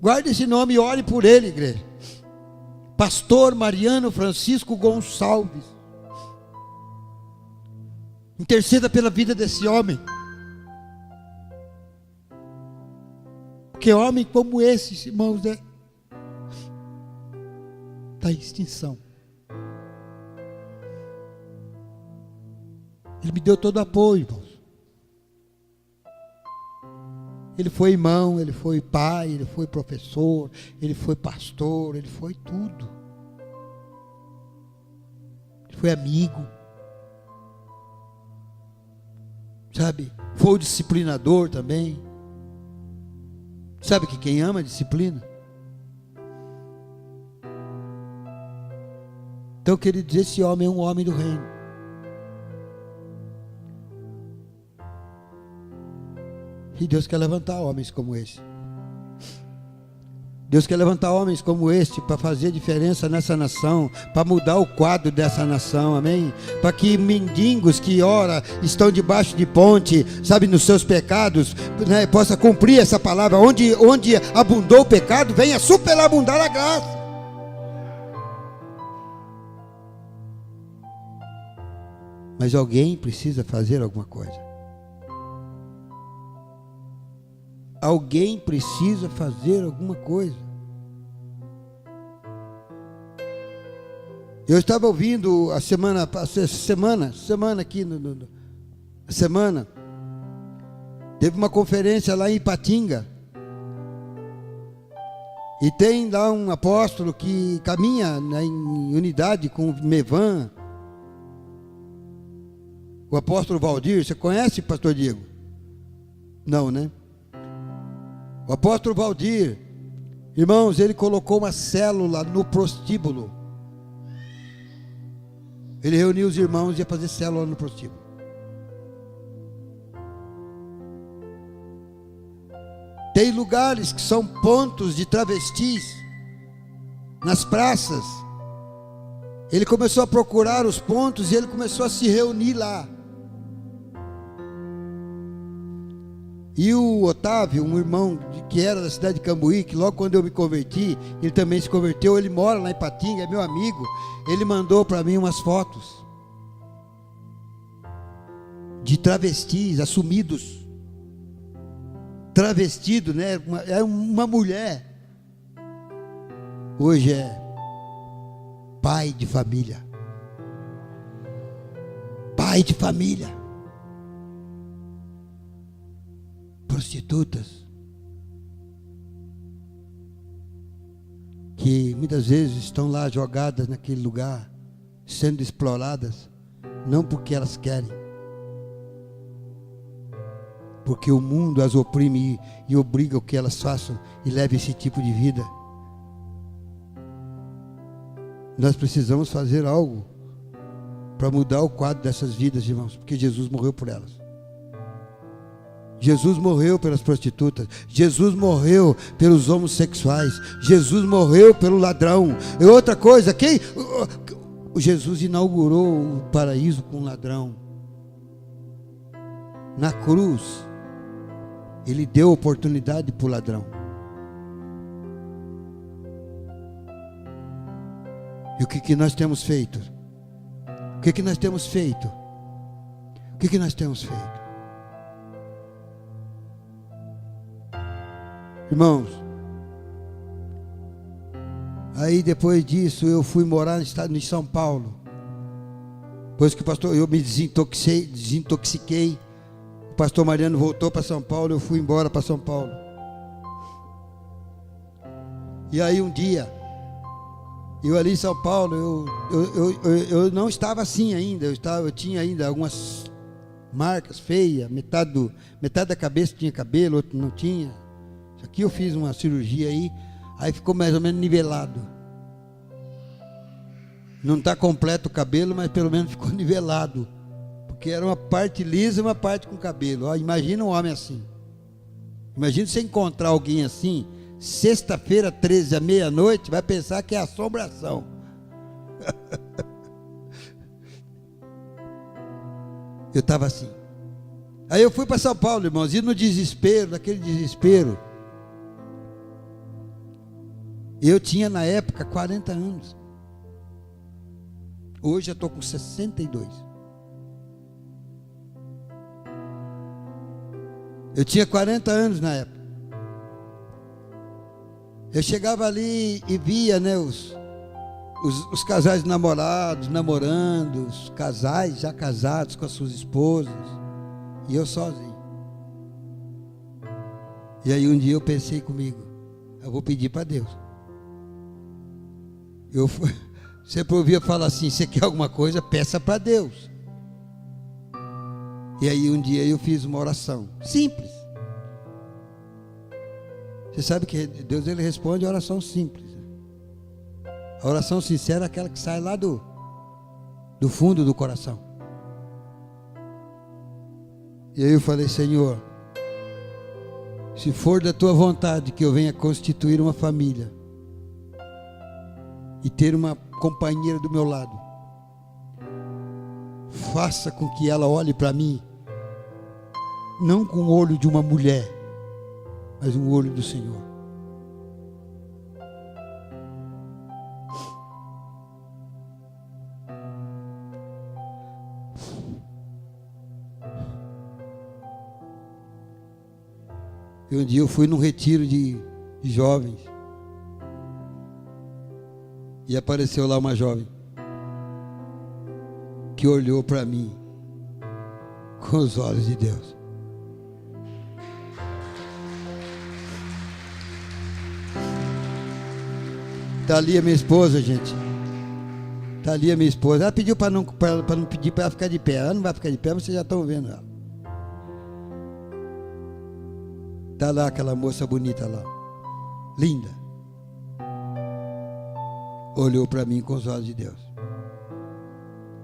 Guarde esse nome e ore por ele, igreja. Pastor Mariano Francisco Gonçalves. Interceda pela vida desse homem. Porque homem como esse, irmãos, está em extinção. Ele me deu todo o apoio, irmãos. Ele foi irmão, ele foi pai, ele foi professor, ele foi pastor, ele foi tudo. Ele foi amigo. Sabe? Foi o disciplinador também. Sabe que quem ama a disciplina? Então, queridos, esse homem é um homem do reino. E Deus quer levantar homens como esse. Deus quer levantar homens como este para fazer diferença nessa nação, para mudar o quadro dessa nação, amém? Para que mendigos que ora estão debaixo de ponte, sabe, nos seus pecados, né, possa cumprir essa palavra. Onde abundou o pecado, venha superabundar a graça. Mas alguém precisa fazer alguma coisa. Alguém precisa fazer alguma coisa. Eu estava ouvindo a semana aqui, a semana, teve uma conferência lá em Ipatinga. E tem lá um apóstolo que caminha, né, em unidade com o Mevan. O apóstolo Valdir, você conhece, pastor Diego? Não, né? O apóstolo Valdir, irmãos, ele colocou uma célula no prostíbulo. Ele reuniu os irmãos e ia fazer célula no prostíbulo. Tem lugares que são pontos de travestis, nas praças. Ele começou a procurar os pontos e ele começou a se reunir lá. E o Otávio, um irmão que era da cidade de Cambuí, que logo quando eu me converti, ele também se converteu, ele mora lá em Ipatinga, é meu amigo. Ele mandou para mim umas fotos de travestis, assumidos. Travestido, né? É uma mulher. Hoje é pai de família. Pai de família. Prostitutas que muitas vezes estão lá jogadas naquele lugar, sendo exploradas, não porque elas querem, porque o mundo as oprime e obriga que elas façam e levem esse tipo de vida. Nós precisamos fazer algo para mudar o quadro dessas vidas, irmãos, porque Jesus morreu por elas. Jesus morreu pelas prostitutas. Jesus morreu pelos homossexuais. Jesus morreu pelo ladrão. E outra coisa, Jesus inaugurou o paraíso com um ladrão. Na cruz, Ele deu oportunidade para o ladrão. E o que nós temos feito? O que nós temos feito? O que nós temos feito? Irmãos, aí depois disso eu fui morar em São Paulo. Depois que o pastor, eu me desintoxiquei. O pastor Mariano voltou para São Paulo, eu fui embora para São Paulo. E aí um dia, eu ali em São Paulo, eu não estava assim ainda, eu tinha ainda algumas marcas feias, metade da cabeça tinha cabelo, outro não tinha. Isso aqui eu fiz uma cirurgia aí ficou mais ou menos nivelado. Não está completo o cabelo, mas pelo menos ficou nivelado. Porque era uma parte lisa e uma parte com cabelo. Ó, imagina um homem assim. Imagina você encontrar alguém assim, sexta-feira, 13 à meia-noite, vai pensar que é assombração. Eu estava assim. Aí eu fui para São Paulo, irmãos, e no desespero, naquele desespero, eu tinha na época 40 anos. Hoje eu estou com 62. Eu tinha 40 anos na época. Eu chegava ali e via, né, os casais namorados, namorando, os casais já casados com as suas esposas, e eu sozinho. E aí um dia eu pensei comigo, eu vou pedir para Deus. Eu sempre ouvia falar assim, você quer alguma coisa, peça para Deus. E aí um dia eu fiz uma oração simples. Você sabe que Deus, ele responde a oração simples. A oração sincera é aquela que sai lá do fundo do coração. E aí eu falei, Senhor, se for da tua vontade que eu venha constituir uma família e ter uma companheira do meu lado, faça com que ela olhe para mim não com o olho de uma mulher, mas um olho do Senhor. E um dia eu fui num retiro de jovens e apareceu lá uma jovem que olhou para mim com os olhos de Deus. Está ali a minha esposa, gente. Está ali a minha esposa. Ela pediu para não pedir para ela ficar de pé. Ela não vai ficar de pé, vocês já estão vendo ela. Está lá aquela moça bonita lá. Linda. Olhou para mim com os olhos de Deus.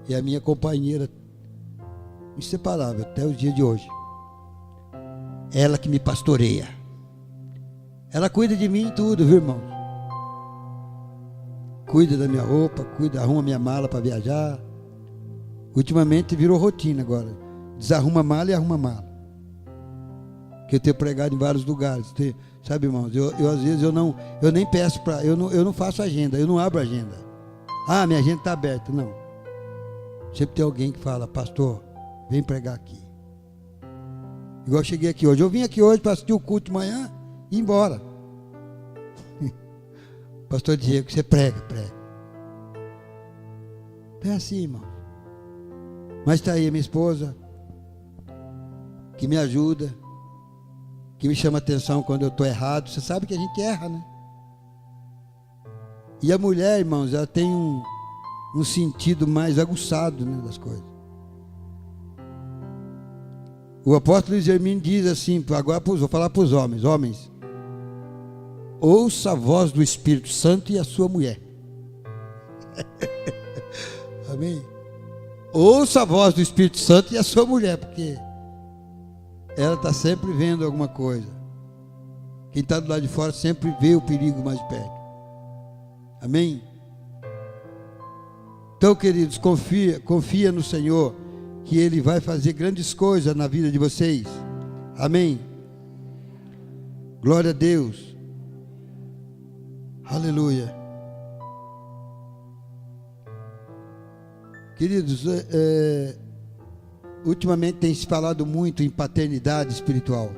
E a minha companheira, inseparável até os dias de hoje. Ela que me pastoreia. Ela cuida de mim em tudo, viu, irmão? Cuida da minha roupa, arruma minha mala para viajar. Ultimamente virou rotina agora. Desarruma a mala e arruma a mala. Que eu tenho pregado em vários lugares. Sabe, irmãos, eu às vezes eu nem peço para, eu não faço agenda, eu não abro agenda. Ah, minha agenda está aberta. Não. Sempre tem alguém que fala, pastor, vem pregar aqui. Igual eu cheguei aqui hoje. Eu vim aqui hoje para assistir o culto de manhã e ir embora. Pastor Diego, você prega. É assim, irmão. Mas está aí a minha esposa, que me ajuda, que me chama atenção quando eu estou errado. Você sabe que a gente erra, né? E a mulher, irmãos, ela tem um sentido mais aguçado, né, das coisas. O apóstolo Luiz Hermínio diz assim, agora vou falar para os homens. Homens, ouça a voz do Espírito Santo e a sua mulher. Amém? Ouça a voz do Espírito Santo e a sua mulher, porque ela está sempre vendo alguma coisa. Quem está do lado de fora sempre vê o perigo mais de perto. Amém? Então, queridos, confia no Senhor, que Ele vai fazer grandes coisas na vida de vocês. Amém? Glória a Deus. Aleluia. Queridos, ultimamente tem se falado muito em paternidade espiritual.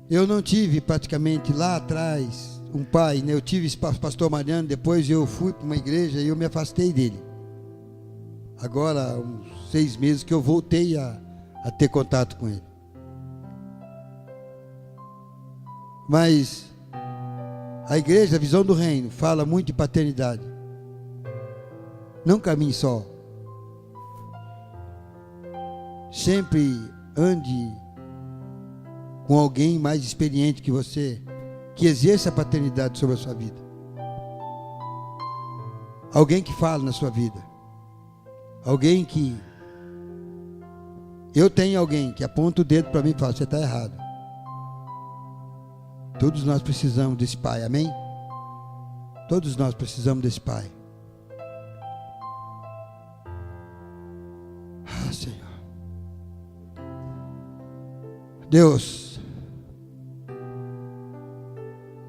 Eu não tive praticamente lá atrás um pai, né? Eu tive esse pastor Mariano, depois eu fui para uma igreja e eu me afastei dele. Agora, uns 6 meses que eu voltei a ter contato com ele. Mas a igreja, a visão do reino, fala muito de paternidade. Não caminhe só. Sempre ande com alguém mais experiente que você, que exerça a paternidade sobre a sua vida. Alguém que fala na sua vida. Alguém que... Eu tenho alguém que aponta o dedo para mim e fala: você está errado. Todos nós precisamos desse pai, amém? Todos nós precisamos desse pai. Ah, Senhor. Deus,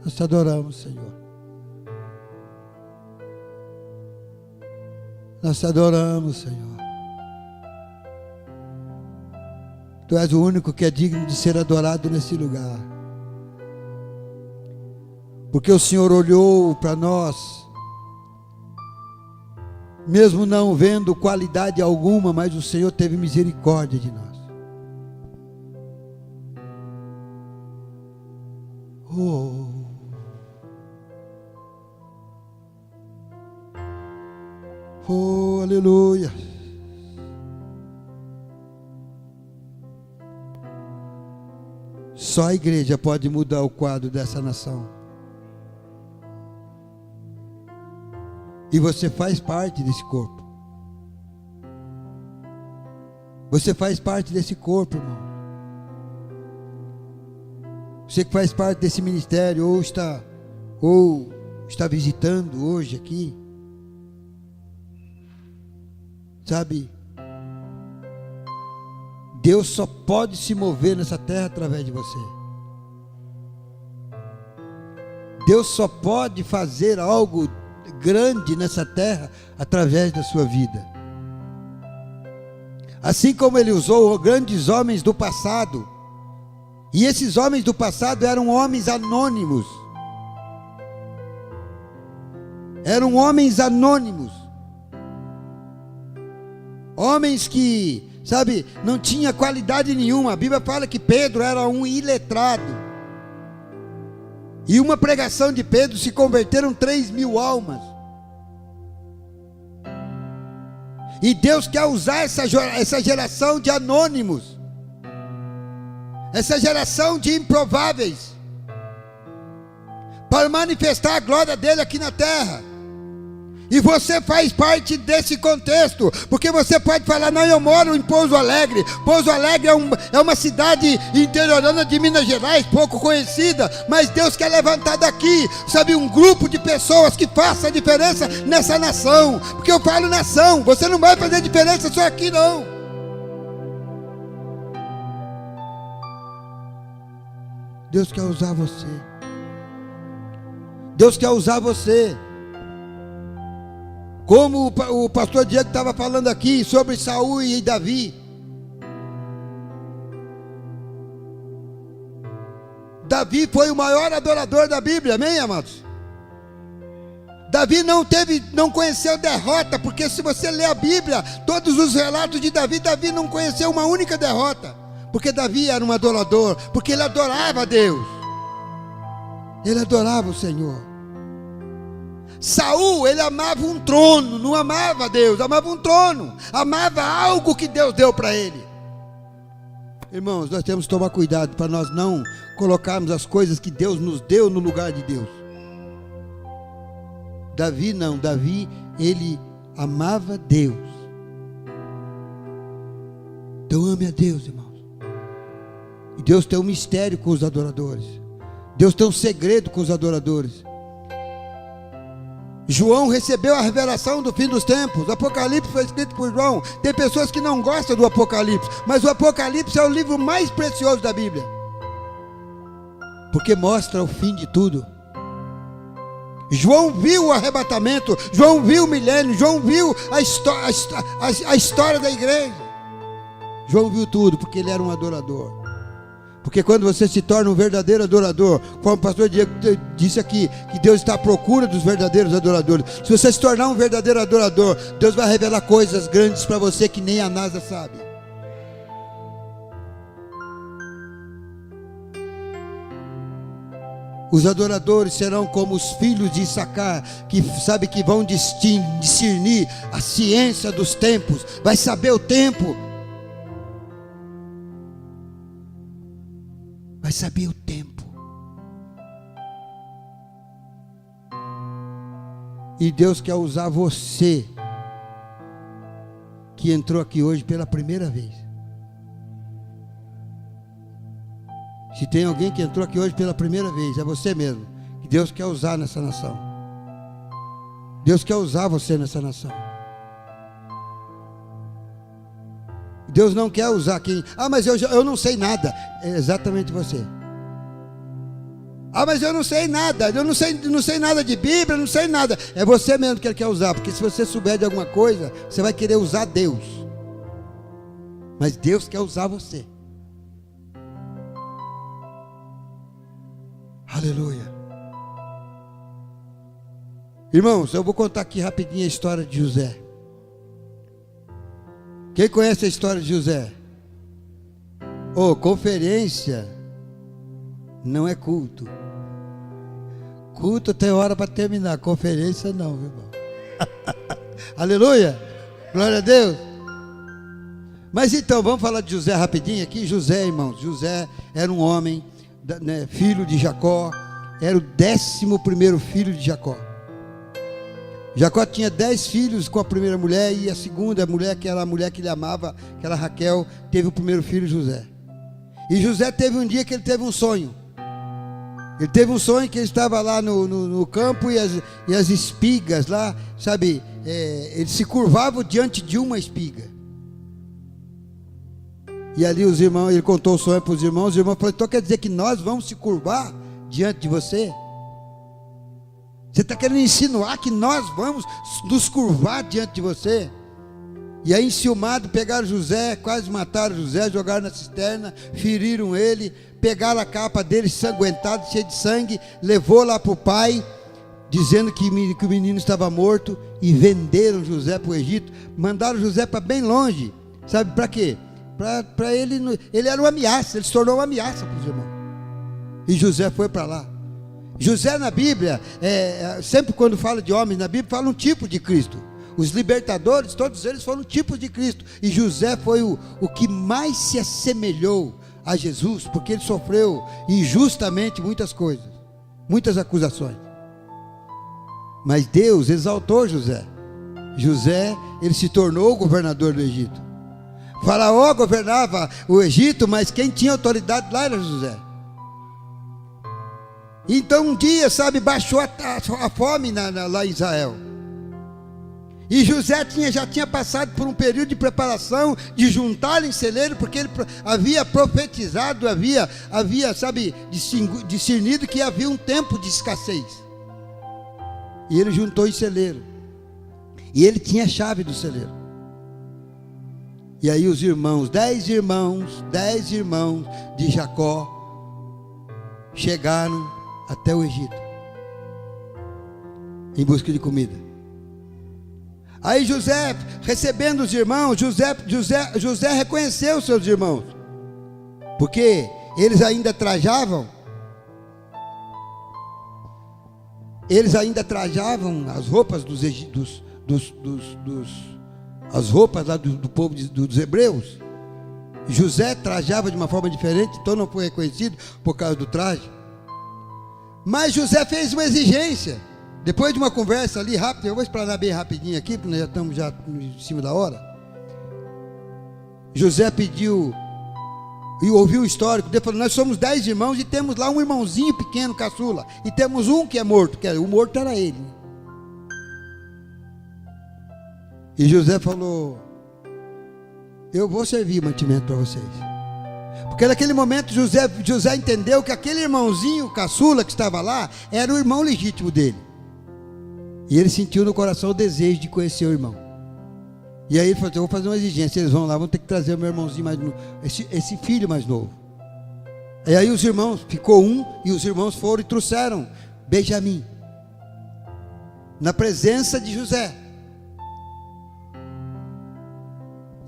nós te adoramos, Senhor. Nós te adoramos, Senhor. Tu és o único que é digno de ser adorado nesse lugar. Porque o Senhor olhou para nós, mesmo não vendo qualidade alguma, mas o Senhor teve misericórdia de nós. Oh, aleluia. Só a igreja pode mudar o quadro dessa nação. E você faz parte desse corpo. Você faz parte desse corpo, irmão. Você que faz parte desse ministério, ou está visitando hoje aqui. Sabe? Deus só pode se mover nessa terra através de você. Deus só pode fazer algo grande nessa terra através da sua vida. Assim como Ele usou grandes homens do passado, e esses homens do passado eram homens anônimos. Eram homens anônimos. Homens que, sabe, não tinha qualidade nenhuma. A Bíblia fala que Pedro era um iletrado. E uma pregação de Pedro se converteram 3.000 almas. E Deus quer usar essa geração de anônimos, essa geração de improváveis, para manifestar a glória dele aqui na terra. E você faz parte desse contexto, porque você pode falar: não, eu moro em Pouso Alegre. Pouso Alegre é uma cidade interiorana de Minas Gerais, pouco conhecida, mas Deus quer levantar daqui, sabe, um grupo de pessoas que faça a diferença nessa nação. Porque eu falo nação, você não vai fazer diferença só aqui não. Deus quer usar você. Deus quer usar você. Como o pastor Diego estava falando aqui sobre Saul e Davi. Davi foi o maior adorador da Bíblia, amém, amados? Davi não conheceu derrota, porque se você ler a Bíblia, todos os relatos de Davi, Davi não conheceu uma única derrota, porque Davi era um adorador, porque ele adorava a Deus, ele adorava o Senhor. Saul, ele amava um trono, não amava Deus, amava um trono, amava algo que Deus deu para ele. Irmãos, nós temos que tomar cuidado para nós não colocarmos as coisas que Deus nos deu no lugar de Deus. Davi não, Davi, ele amava Deus. Então ame a Deus, irmãos. E Deus tem um mistério com os adoradores. Deus tem um segredo com os adoradores. João recebeu a revelação do fim dos tempos. O Apocalipse foi escrito por João. Tem pessoas que não gostam do Apocalipse, mas o Apocalipse é o livro mais precioso da Bíblia. porque mostra o fim de tudo. João viu o arrebatamento, João viu o milênio, João viu a história da igreja. João viu tudo, porque ele era um adorador. Porque quando você se torna um verdadeiro adorador, como o pastor Diego disse aqui, que Deus está à procura dos verdadeiros adoradores. Se você se tornar um verdadeiro adorador, Deus vai revelar coisas grandes para você que nem a NASA sabe. Os adoradores serão como os filhos de Issacar, que sabe que vão discernir a ciência dos tempos, vai saber o tempo. Vai saber o tempo. E Deus quer usar você, que entrou aqui hoje pela primeira vez. Se tem alguém que entrou aqui hoje pela primeira vez, é você mesmo, que Deus quer usar nessa nação. Deus quer usar você nessa nação. Deus não quer usar quem... mas eu não sei nada. É exatamente você. Mas eu não sei nada. Eu não sei nada de Bíblia, não sei nada. É você mesmo que Ele quer usar. Porque se você souber de alguma coisa, você vai querer usar Deus. Mas Deus quer usar você. Aleluia. Irmãos, eu vou contar aqui rapidinho a história de José. Quem conhece a história de José? Conferência não é culto. Culto tem hora para terminar, conferência não, meu irmão. Aleluia, glória a Deus. Mas então, vamos falar de José rapidinho aqui. José, irmãos, José era um homem, né, filho de Jacó, era o 11º filho de Jacó. Jacó tinha 10 filhos com a primeira mulher, e a segunda mulher, que era a mulher que ele amava, que era Raquel, teve o primeiro filho, José. E José teve um dia que ele teve um sonho. Ele teve um sonho que ele estava lá no campo, e as espigas lá, sabe, ele se curvava diante de uma espiga. E ali os irmãos, ele contou o sonho para os irmãos falaram: então quer dizer que nós vamos se curvar diante de você? Você está querendo insinuar que nós vamos nos curvar diante de você? E aí, enciumado, pegaram José, quase mataram José, jogaram na cisterna, feriram ele, pegaram a capa dele sanguentada, cheia de sangue, levou lá para o pai, dizendo que o menino estava morto, e venderam José para o Egito, mandaram José para bem longe. Sabe para quê? Para ele era uma ameaça, ele se tornou uma ameaça para os irmãos. E José foi para lá. José na Bíblia, sempre quando fala de homens na Bíblia, fala um tipo de Cristo. Os libertadores, todos eles foram tipos de Cristo. E José foi o que mais se assemelhou a Jesus, porque ele sofreu injustamente muitas coisas, muitas acusações. Mas Deus exaltou José. José, ele se tornou o governador do Egito. Faraó governava o Egito, mas quem tinha autoridade lá era José. Então um dia, sabe, baixou a fome lá em Israel. E José já tinha passado por um período de preparação, de juntar em celeiro, porque ele havia profetizado, havia, sabe, discernido que havia um tempo de escassez. E ele juntou em celeiro. E ele tinha a chave do celeiro. E aí os irmãos, 10 irmãos de Jacó, chegaram até o Egito, em busca de comida. Aí José, recebendo os irmãos, José reconheceu os seus irmãos, porque eles ainda trajavam as roupas as roupas lá do povo dos hebreus. José trajava de uma forma diferente, então não foi reconhecido por causa do traje. Mas José fez uma exigência. Depois de uma conversa ali rápida, eu vou explanar bem rapidinho aqui, porque nós já estamos em cima da hora. José pediu, e ouviu o histórico, ele falou: nós somos 10 irmãos e temos lá um irmãozinho pequeno, caçula, e temos um que é morto, o morto era ele. E José falou: eu vou servir mantimento para vocês. Porque naquele momento José entendeu que aquele irmãozinho caçula que estava lá era o irmão legítimo dele. E ele sentiu no coração o desejo de conhecer o irmão. E aí ele falou: eu vou fazer uma exigência. Eles vão lá, vão ter que trazer o meu irmãozinho mais novo, esse filho mais novo. E aí os irmãos, ficou um, e os irmãos foram e trouxeram Benjamim na presença de José.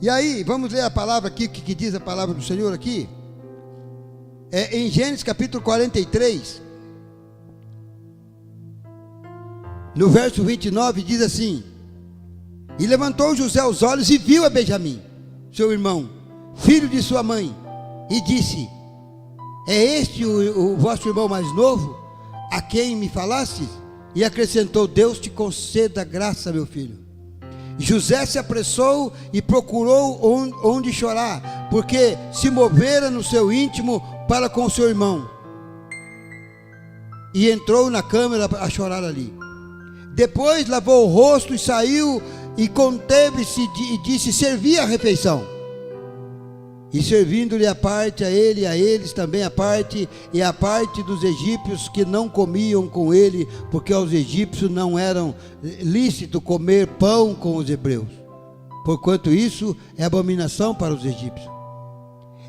E aí, vamos ler a palavra aqui, o que diz a palavra do Senhor aqui? Em Gênesis capítulo 43, no verso 29, diz assim: e levantou José os olhos e viu a Benjamim, seu irmão, filho de sua mãe, e disse: é este o vosso irmão mais novo, a quem me falastes? E acrescentou: Deus te conceda graça, meu filho. José se apressou e procurou onde chorar, porque se movera no seu íntimo para com seu irmão, e entrou na câmara a chorar ali. Depois lavou o rosto e saiu, e conteve-se e disse: servi a refeição. E servindo-lhe a parte a ele, a eles também a parte, e a parte dos egípcios que não comiam com ele, porque aos egípcios não era lícito comer pão com os hebreus, porquanto isso é abominação para os egípcios.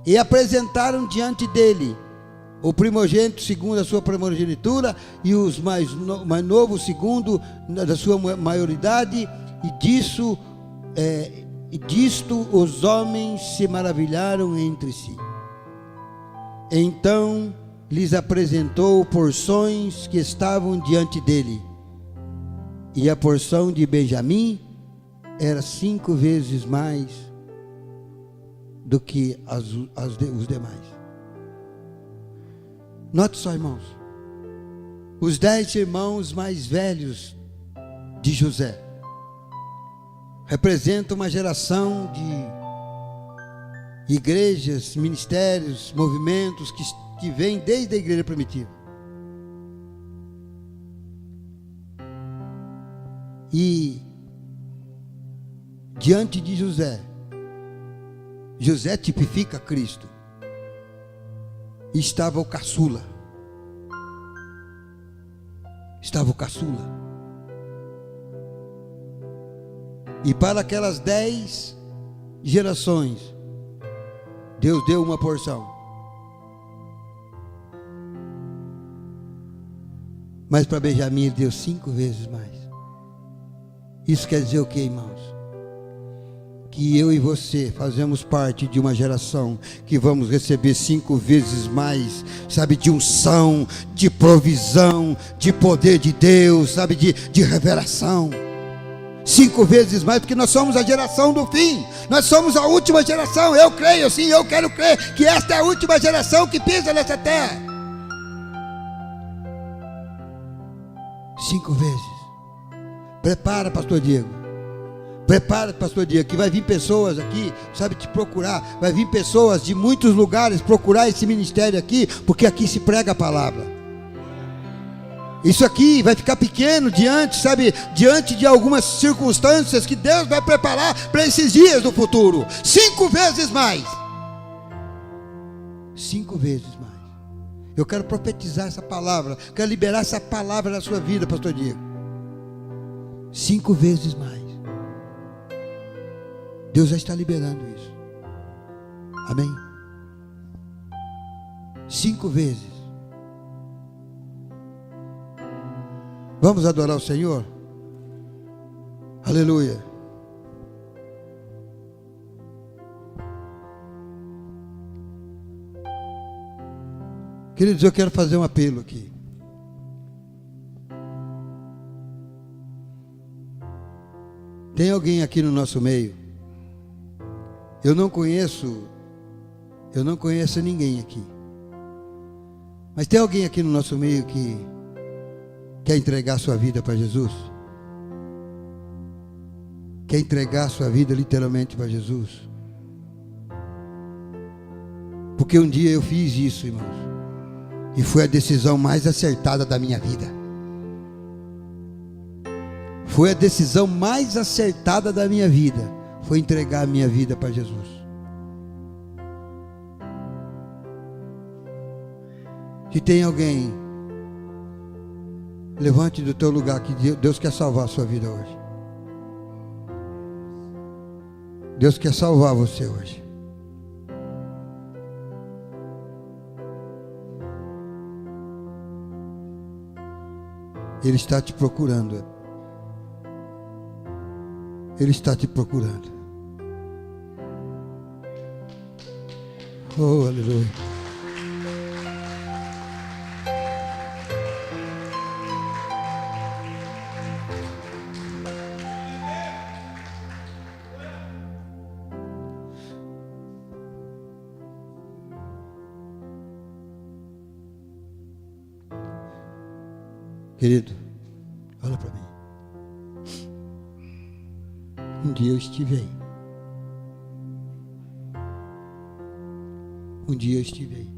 E apresentaram diante dele o primogênito segundo a sua primogenitura, e os mais novos segundo da sua maioridade, e disto os homens se maravilharam entre si. Então lhes apresentou porções que estavam diante dele, e a porção de Benjamim era 5 vezes mais do que os demais. Note só, irmãos, os 10 irmãos mais velhos de José representa uma geração de igrejas, ministérios, movimentos que vêm desde a igreja primitiva. E diante de José, José tipifica Cristo. Estava o caçula. E para aquelas 10 gerações, Deus deu uma porção. Mas para Benjamim Ele deu 5 vezes mais. Isso quer dizer o que, irmãos? Que eu e você fazemos parte de uma geração que vamos receber 5 vezes mais, sabe, de unção, de provisão, de poder de Deus, sabe, de revelação. 5 vezes mais, porque nós somos a geração do fim, nós somos a última geração. Eu creio assim, eu quero crer que esta é a última geração que pisa nessa terra. 5 vezes. Prepara, pastor Diego, que vai vir pessoas aqui, sabe, te procurar, vai vir pessoas de muitos lugares procurar esse ministério aqui, porque aqui se prega a palavra. Isso aqui vai ficar pequeno diante de algumas circunstâncias que Deus vai preparar para esses dias do futuro. 5 vezes mais. 5 vezes mais. Eu quero profetizar essa palavra, quero liberar essa palavra na sua vida, pastor Diego. 5 vezes mais. Deus já está liberando isso. Amém? 5 vezes. Vamos adorar o Senhor? Aleluia. Queridos, eu quero fazer um apelo aqui. Tem alguém aqui no nosso meio? Eu não conheço ninguém aqui. Mas tem alguém aqui no nosso meio que quer entregar sua vida para Jesus? Quer entregar sua vida literalmente para Jesus? Porque um dia eu fiz isso, irmãos, e foi a decisão mais acertada da minha vida. Foi a decisão mais acertada da minha vida, foi entregar a minha vida para Jesus. Se tem alguém, levante do teu lugar, que Deus quer salvar a sua vida hoje. Deus quer salvar você hoje. Ele está te procurando. Ele está te procurando. Oh, aleluia. Querido, olha para mim. Um dia eu estive aí. Um dia eu estive aí.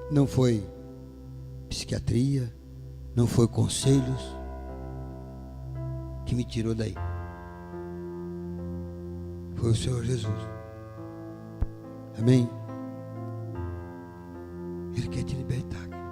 Não foi psiquiatria, não foi conselhos que me tirou daí. Foi o Senhor Jesus. Amém? Ele quer te libertar, querido.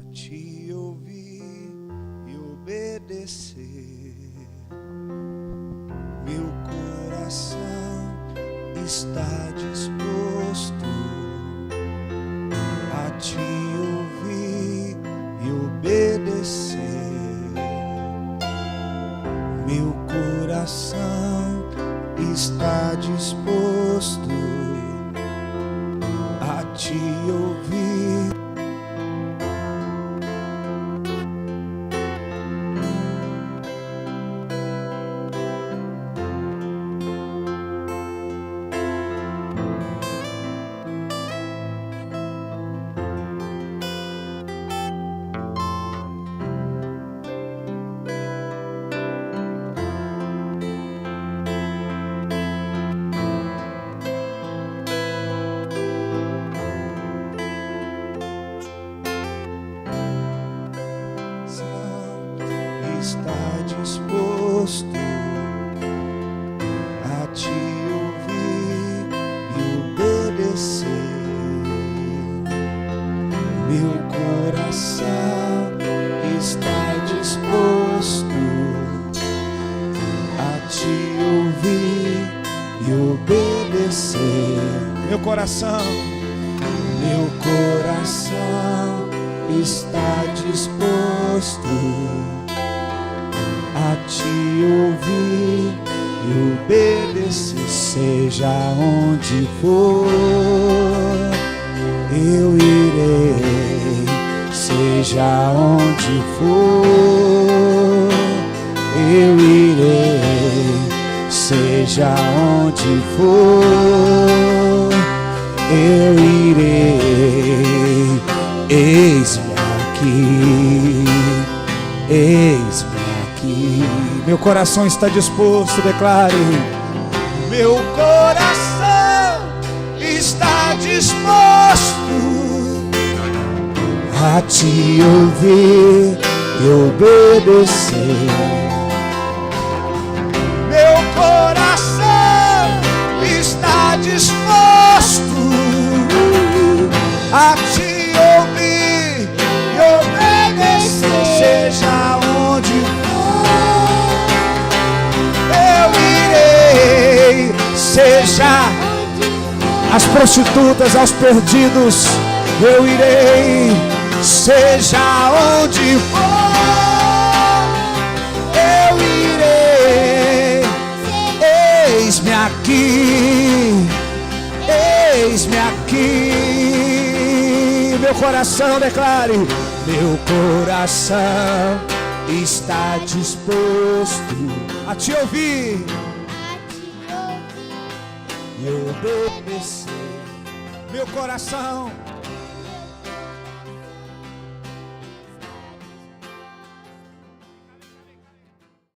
A te ouvir e obedecer, meu coração está disposto a te ouvir e obedecer. Meu coração está disposto a te ouvir. Está disposto a te ouvir e obedecer. Meu coração está disposto a te ouvir e obedecer. Meu coração está disposto a te ouvir e obedecer. Seja onde for, eu irei. Seja onde for, eu irei. Seja onde for, eu irei. Eis-me aqui, eis-me aqui. Meu coração está disposto, declare. Meu coração está disposto a te ouvir e obedecer. Meu coração está disposto a te ouvir e obedecer. Seja onde seja as prostitutas, aos perdidos, eu irei. Seja onde for, eu irei. Eis-me aqui, eis-me aqui. Meu coração, declare. Meu coração está disposto a te ouvir e obedecer. Meu coração